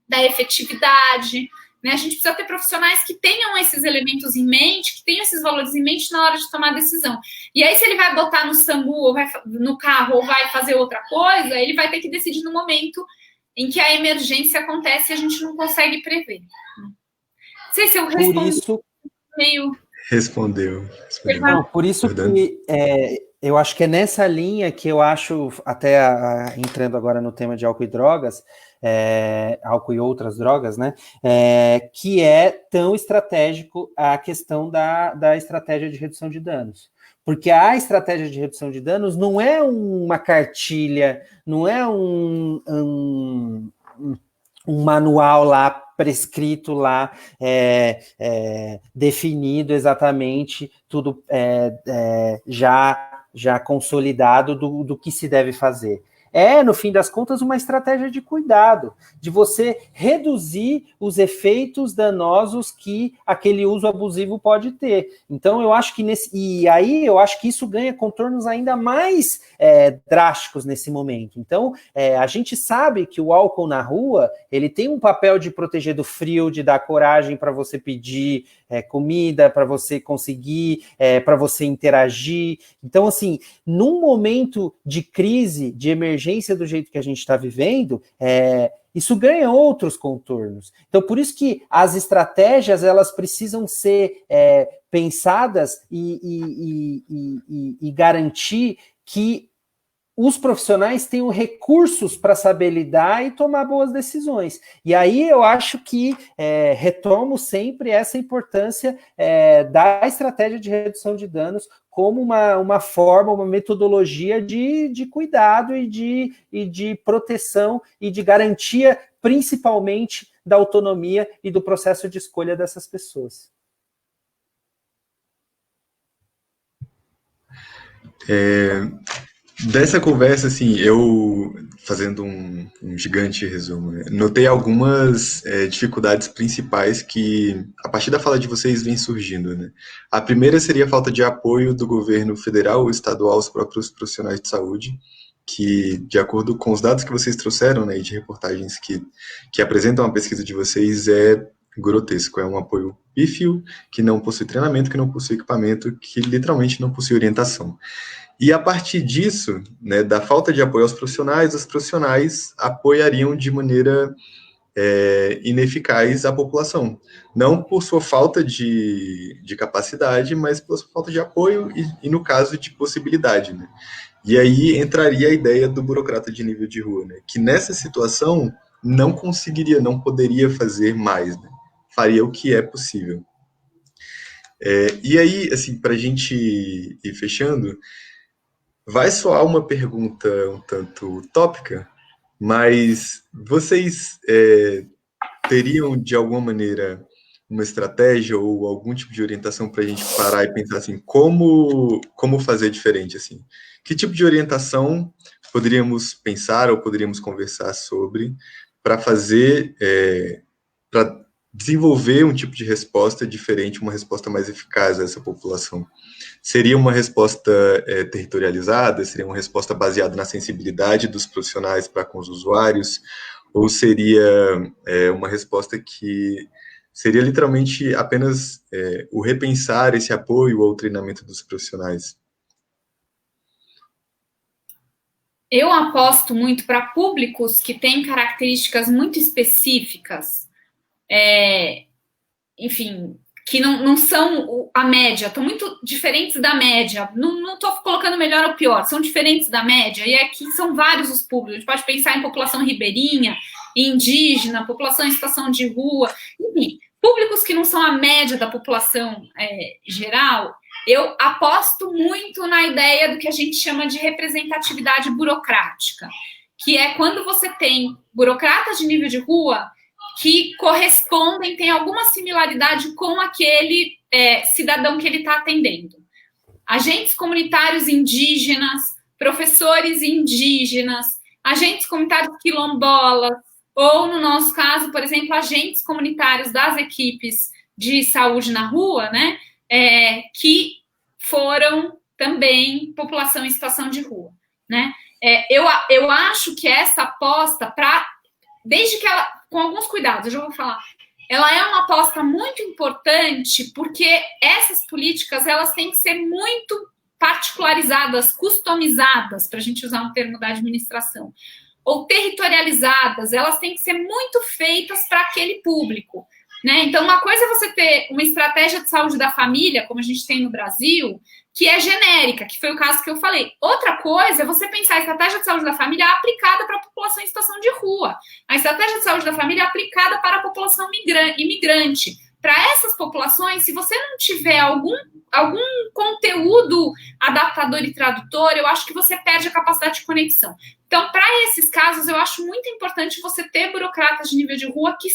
da efetividade, né? A gente precisa ter profissionais que tenham esses elementos em mente, que tenham esses valores em mente na hora de tomar a decisão. E aí, se ele vai botar no SAMU, ou vai no carro, ou vai fazer outra coisa, ele vai ter que decidir no momento em que a emergência acontece e a gente não consegue prever. Não sei se eu respondi. Por isso... meio... Respondeu. Não, por isso que eu acho que é nessa linha que eu acho, até entrando agora no tema de álcool e drogas, álcool e outras drogas, né, que é tão estratégico a questão da estratégia de redução de danos. Porque a estratégia de redução de danos não é uma cartilha, não é um manual lá prescrito lá, definido exatamente, tudo já consolidado do que se deve fazer. No fim das contas, uma estratégia de cuidado, de você reduzir os efeitos danosos que aquele uso abusivo pode ter. Então, eu acho que eu acho que isso ganha contornos ainda mais drásticos nesse momento. Então, a gente sabe que o álcool na rua, ele tem um papel de proteger do frio, de dar coragem para você pedir comida, para você conseguir, para você interagir. Então, assim, num momento de crise, de emergência do jeito que a gente está vivendo, isso ganha outros contornos. Então, por isso que as estratégias, elas precisam ser pensadas e garantir que os profissionais tenham recursos para saber lidar e tomar boas decisões. E aí eu acho que retomo sempre essa importância da estratégia de redução de danos como uma forma, uma metodologia de cuidado e de proteção e de garantia, principalmente, da autonomia e do processo de escolha dessas pessoas. Dessa conversa, assim, eu, fazendo um gigante resumo, né, notei algumas dificuldades principais que, a partir da fala de vocês, vem surgindo, né? A primeira seria a falta de apoio do governo federal ou estadual aos próprios profissionais de saúde, que, de acordo com os dados que vocês trouxeram, né, e de reportagens que apresentam a pesquisa de vocês, é grotesco. É um apoio pífio, que não possui treinamento, que não possui equipamento, que literalmente não possui orientação. E a partir disso, né, da falta de apoio aos profissionais, os profissionais apoiariam de maneira ineficaz a população. Não por sua falta de capacidade, mas por sua falta de apoio e no caso, de possibilidade, né? E aí entraria a ideia do burocrata de nível de rua, né? Que nessa situação não conseguiria, não poderia fazer mais, né? Faria o que é possível. E aí, assim, para a gente ir fechando, vai soar uma pergunta um tanto utópica, mas vocês teriam, de alguma maneira, uma estratégia ou algum tipo de orientação para a gente parar e pensar assim, como fazer diferente, assim? Que tipo de orientação poderíamos pensar ou poderíamos conversar sobre para fazer, para desenvolver um tipo de resposta diferente, uma resposta mais eficaz a essa população? Seria uma resposta territorializada? Seria uma resposta baseada na sensibilidade dos profissionais para com os usuários? Ou seria uma resposta que seria literalmente apenas o repensar esse apoio ao treinamento dos profissionais? Eu aposto muito para públicos que têm características muito específicas, enfim, que não são a média, estão muito diferentes da média. Não estou colocando melhor ou pior, são diferentes da média, e aqui são vários os públicos. A gente pode pensar em população ribeirinha, indígena, população em situação de rua, enfim, públicos que não são a média da população geral. Eu aposto muito na ideia do que a gente chama de representatividade burocrática, que é quando você tem burocratas de nível de rua que correspondem, têm alguma similaridade com aquele cidadão que ele está atendendo. Agentes comunitários indígenas, professores indígenas, agentes comunitários quilombolas, ou, no nosso caso, por exemplo, agentes comunitários das equipes de saúde na rua, né, que foram também população em situação de rua. Né? Eu acho que essa aposta, desde que ela, com alguns cuidados, eu já vou falar, ela é uma aposta muito importante, porque essas políticas elas têm que ser muito particularizadas, customizadas, para a gente usar um termo da administração, ou territorializadas, elas têm que ser muito feitas para aquele público. Né? Então, uma coisa é você ter uma estratégia de saúde da família, como a gente tem no Brasil, que é genérica, que foi o caso que eu falei. Outra coisa é você pensar a estratégia de saúde da família aplicada para a população em situação de rua, a estratégia de saúde da família aplicada para a população imigrante. Para essas populações, se você não tiver algum conteúdo adaptador e tradutor, eu acho que você perde a capacidade de conexão. Então, para esses casos, eu acho muito importante você ter burocratas de nível de rua que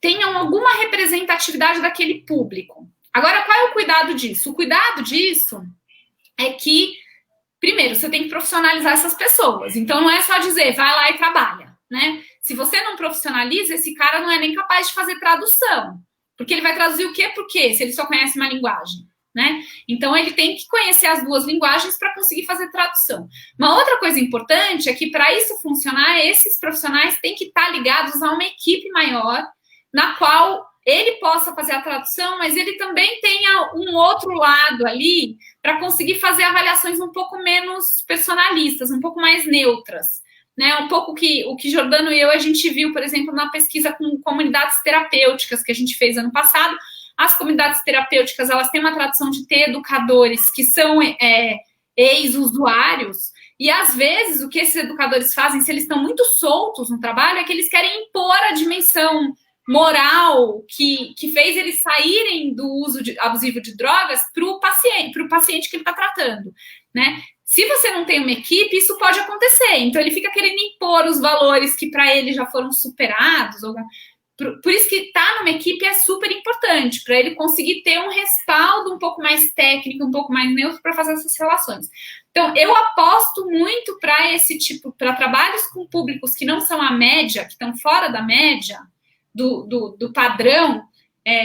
tenham alguma representatividade daquele público. Agora, qual é o cuidado disso? O cuidado disso é que, primeiro, você tem que profissionalizar essas pessoas. Então, não é só dizer, vai lá e trabalha, né? Se você não profissionaliza, esse cara não é nem capaz de fazer tradução. Porque ele vai traduzir o quê por quê, se ele só conhece uma linguagem, né? Então, ele tem que conhecer as duas linguagens para conseguir fazer tradução. Uma outra coisa importante é que, para isso funcionar, esses profissionais têm que estar ligados a uma equipe maior, na qual ele possa fazer a tradução, mas ele também tenha um outro lado ali para conseguir fazer avaliações um pouco menos personalistas, um pouco mais neutras. Né? Um pouco o que Jordano e eu, a gente viu, por exemplo, na pesquisa com comunidades terapêuticas que a gente fez ano passado. As comunidades terapêuticas, elas têm uma tradição de ter educadores que são ex-usuários, e às vezes o que esses educadores fazem, se eles estão muito soltos no trabalho, é que eles querem impor a dimensão moral que fez eles saírem do uso abusivo de drogas para o paciente que ele está tratando, né? Se você não tem uma equipe, isso pode acontecer. Então, ele fica querendo impor os valores que para ele já foram superados. Por isso que estar numa equipe é super importante, para ele conseguir ter um respaldo um pouco mais técnico, um pouco mais neutro para fazer essas relações. Então, eu aposto muito para esse tipo, para trabalhos com públicos que não são a média, que estão fora da média, do padrão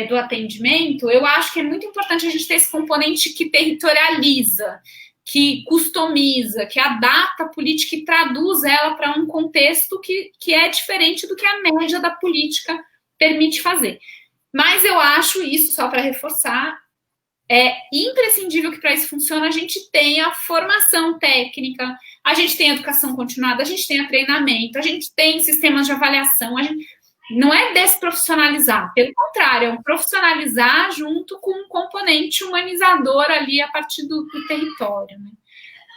do atendimento. Eu acho que é muito importante a gente ter esse componente que territorializa, que customiza, que adapta a política e traduz ela para um contexto que é diferente do que a média da política permite fazer. Mas eu acho isso, só para reforçar, é imprescindível que para isso funcione a gente tenha formação técnica, a gente tem educação continuada, a gente tem treinamento, a gente tem sistemas de avaliação, não é desprofissionalizar, pelo contrário, é um profissionalizar junto com um componente humanizador ali a partir do território. Né?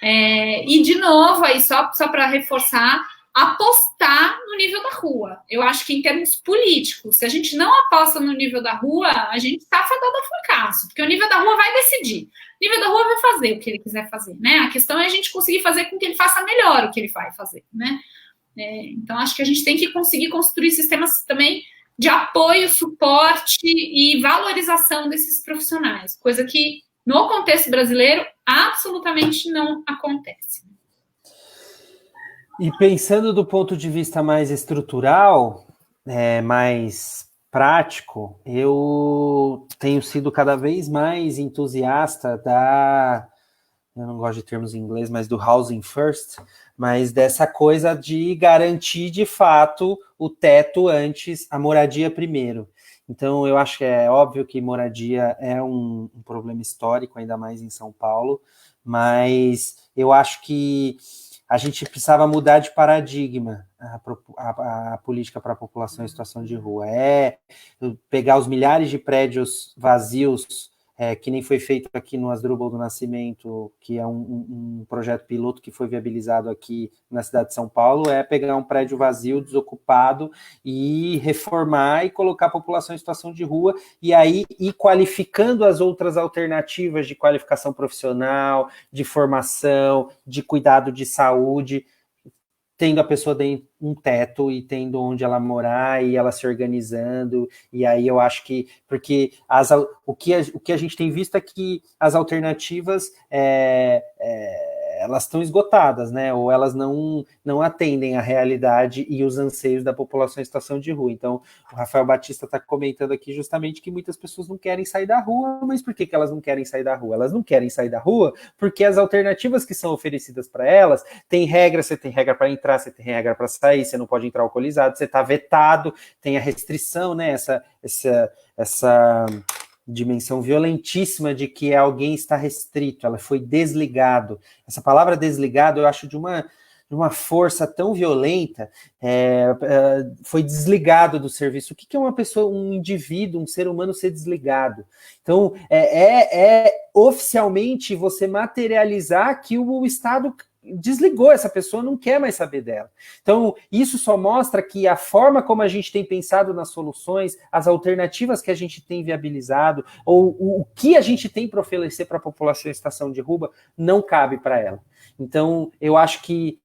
E, de novo, aí só para reforçar, apostar no nível da rua. Eu acho que, em termos políticos, se a gente não aposta no nível da rua, a gente está fadado ao fracasso, porque o nível da rua vai decidir. O nível da rua vai fazer o que ele quiser fazer, né? A questão é a gente conseguir fazer com que ele faça melhor o que ele vai fazer, né? Então, acho que a gente tem que conseguir construir sistemas também de apoio, suporte e valorização desses profissionais, coisa que, no contexto brasileiro, absolutamente não acontece. E pensando do ponto de vista mais estrutural, mais prático, eu tenho sido cada vez mais entusiasta eu não gosto de termos em inglês, mas do housing first, mas dessa coisa de garantir de fato o teto antes, a moradia primeiro. Então, eu acho que é óbvio que moradia é um problema histórico, ainda mais em São Paulo, mas eu acho que a gente precisava mudar de paradigma a política para a população em situação de rua. Pegar os milhares de prédios vazios, que nem foi feito aqui no Asdrubal do Nascimento, que é um projeto piloto que foi viabilizado aqui na cidade de São Paulo, pegar um prédio vazio, desocupado, e reformar e colocar a população em situação de rua, e aí ir qualificando as outras alternativas de qualificação profissional, de formação, de cuidado de saúde, tendo a pessoa dentro um teto e tendo onde ela morar e ela se organizando. E aí eu acho que, porque o que a gente tem visto é que as alternativas elas estão esgotadas, né? Ou elas não atendem à realidade e os anseios da população em situação de rua. Então, o Rafael Batista está comentando aqui justamente que muitas pessoas não querem sair da rua, mas por que elas não querem sair da rua? Elas não querem sair da rua porque as alternativas que são oferecidas para elas, você tem regra para entrar, você tem regra para sair, você não pode entrar alcoolizado, você está vetado, tem a restrição, né? Essa dimensão violentíssima de que alguém está restrito, ela foi desligado. Essa palavra desligado eu acho de uma força tão violenta, foi desligado do serviço. O que é uma pessoa, um indivíduo, um ser humano ser desligado? Então, oficialmente você materializar que o Estado desligou, essa pessoa não quer mais saber dela. Então, isso só mostra que a forma como a gente tem pensado nas soluções, as alternativas que a gente tem viabilizado, ou o que a gente tem para oferecer para a população em situação de rua, não cabe para ela. Então, eu acho que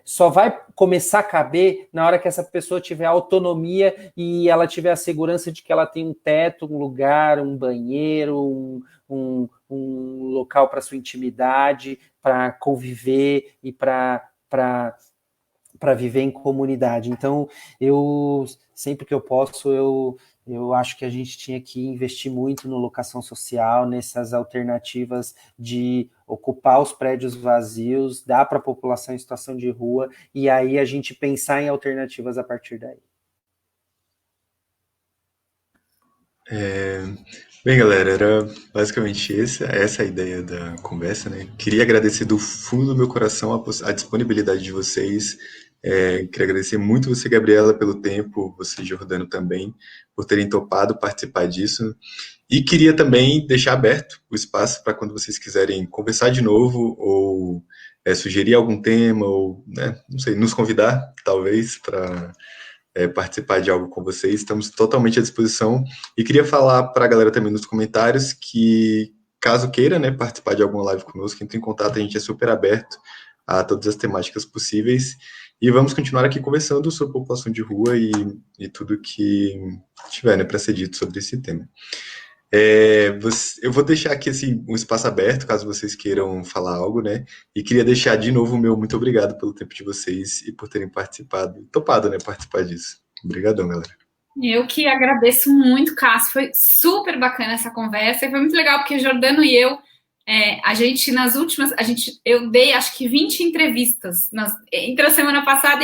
só vai começar a caber na hora que essa pessoa tiver autonomia e ela tiver a segurança de que ela tem um teto, um lugar, um banheiro, um local para sua intimidade, para conviver e para viver em comunidade. Então, sempre que eu posso, eu acho que a gente tinha que investir muito no locação social, nessas alternativas de ocupar os prédios vazios, dar para a população em situação de rua, e aí a gente pensar em alternativas a partir daí. Bem, galera, era basicamente essa a ideia da conversa, né? Queria agradecer do fundo do meu coração a disponibilidade de vocês. Queria agradecer muito você, Gabriela, pelo tempo, você, Jordano, também, por terem topado participar disso. E queria também deixar aberto o espaço para quando vocês quiserem conversar de novo ou sugerir algum tema ou, né, não sei, nos convidar, talvez, para participar de algo com vocês. Estamos totalmente à disposição. E queria falar para a galera também nos comentários que, caso queira, né, participar de alguma live conosco, entre em contato, a gente é super aberto a todas as temáticas possíveis. E vamos continuar aqui conversando sobre população de rua e tudo que tiver, né, para ser dito sobre esse tema. Eu vou deixar aqui assim, um espaço aberto, caso vocês queiram falar algo, né? E queria deixar de novo o meu muito obrigado pelo tempo de vocês e por terem topado, né, participar disso. Obrigadão, galera. Eu que agradeço muito, Cássio. Foi super bacana essa conversa e foi muito legal porque Jordano e eu, a gente nas últimas, eu dei acho que 20 entrevistas entre a semana passada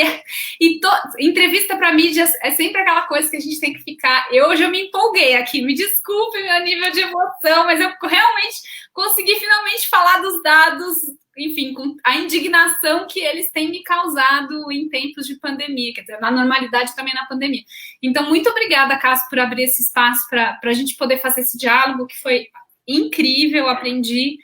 e entrevista para mídia é sempre aquela coisa que a gente tem que ficar. Hoje eu me empolguei aqui, me desculpe meu nível de emoção, mas eu realmente consegui finalmente falar dos dados, enfim, com a indignação que eles têm me causado em tempos de pandemia, quer dizer, na normalidade também na pandemia. Então, muito obrigada, Cássio, por abrir esse espaço para a gente poder fazer esse diálogo, que foi incrível, aprendi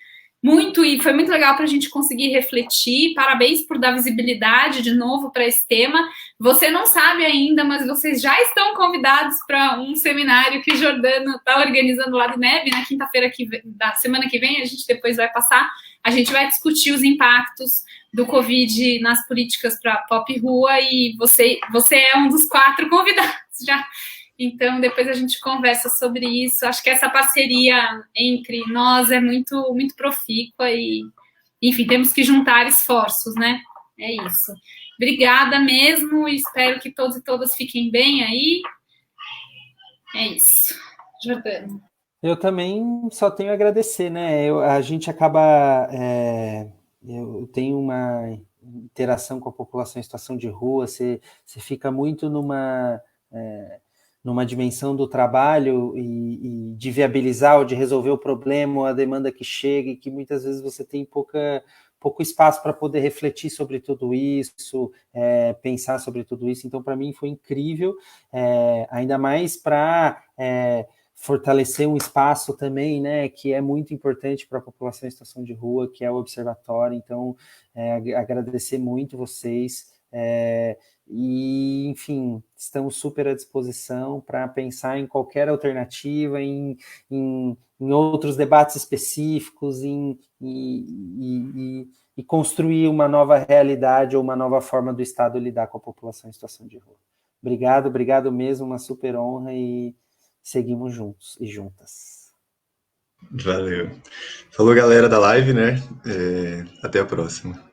muito, e foi muito legal para a gente conseguir refletir. Parabéns por dar visibilidade de novo para esse tema. Você não sabe ainda, mas vocês já estão convidados para um seminário que o Jordano está organizando lá do NEB, na quinta-feira da semana que vem, a gente depois vai passar. A gente vai discutir os impactos do Covid nas políticas para pop rua, e você é um dos 4 convidados já. Então, depois a gente conversa sobre isso. Acho que essa parceria entre nós é muito, muito profícua e, enfim, temos que juntar esforços, né? É isso. Obrigada mesmo, espero que todos e todas fiquem bem aí. É isso. Jordano. Eu também só tenho a agradecer, né? A gente acaba... eu tenho uma interação com a população em situação de rua, você fica muito numa dimensão do trabalho e de viabilizar ou de resolver o problema ou a demanda que chega, e que muitas vezes você tem pouco espaço para poder refletir sobre tudo isso, pensar sobre tudo isso. Então, para mim, foi incrível, ainda mais para fortalecer um espaço também, né, que é muito importante para a população em situação de rua, que é o Observatório. Então, agradecer muito vocês, e, enfim, estamos super à disposição para pensar em qualquer alternativa, em outros debates específicos, e construir uma nova realidade ou uma nova forma do Estado lidar com a população em situação de rua. Obrigado mesmo, uma super honra, e seguimos juntos e juntas. Valeu. Falou, galera da live, né? Até a próxima.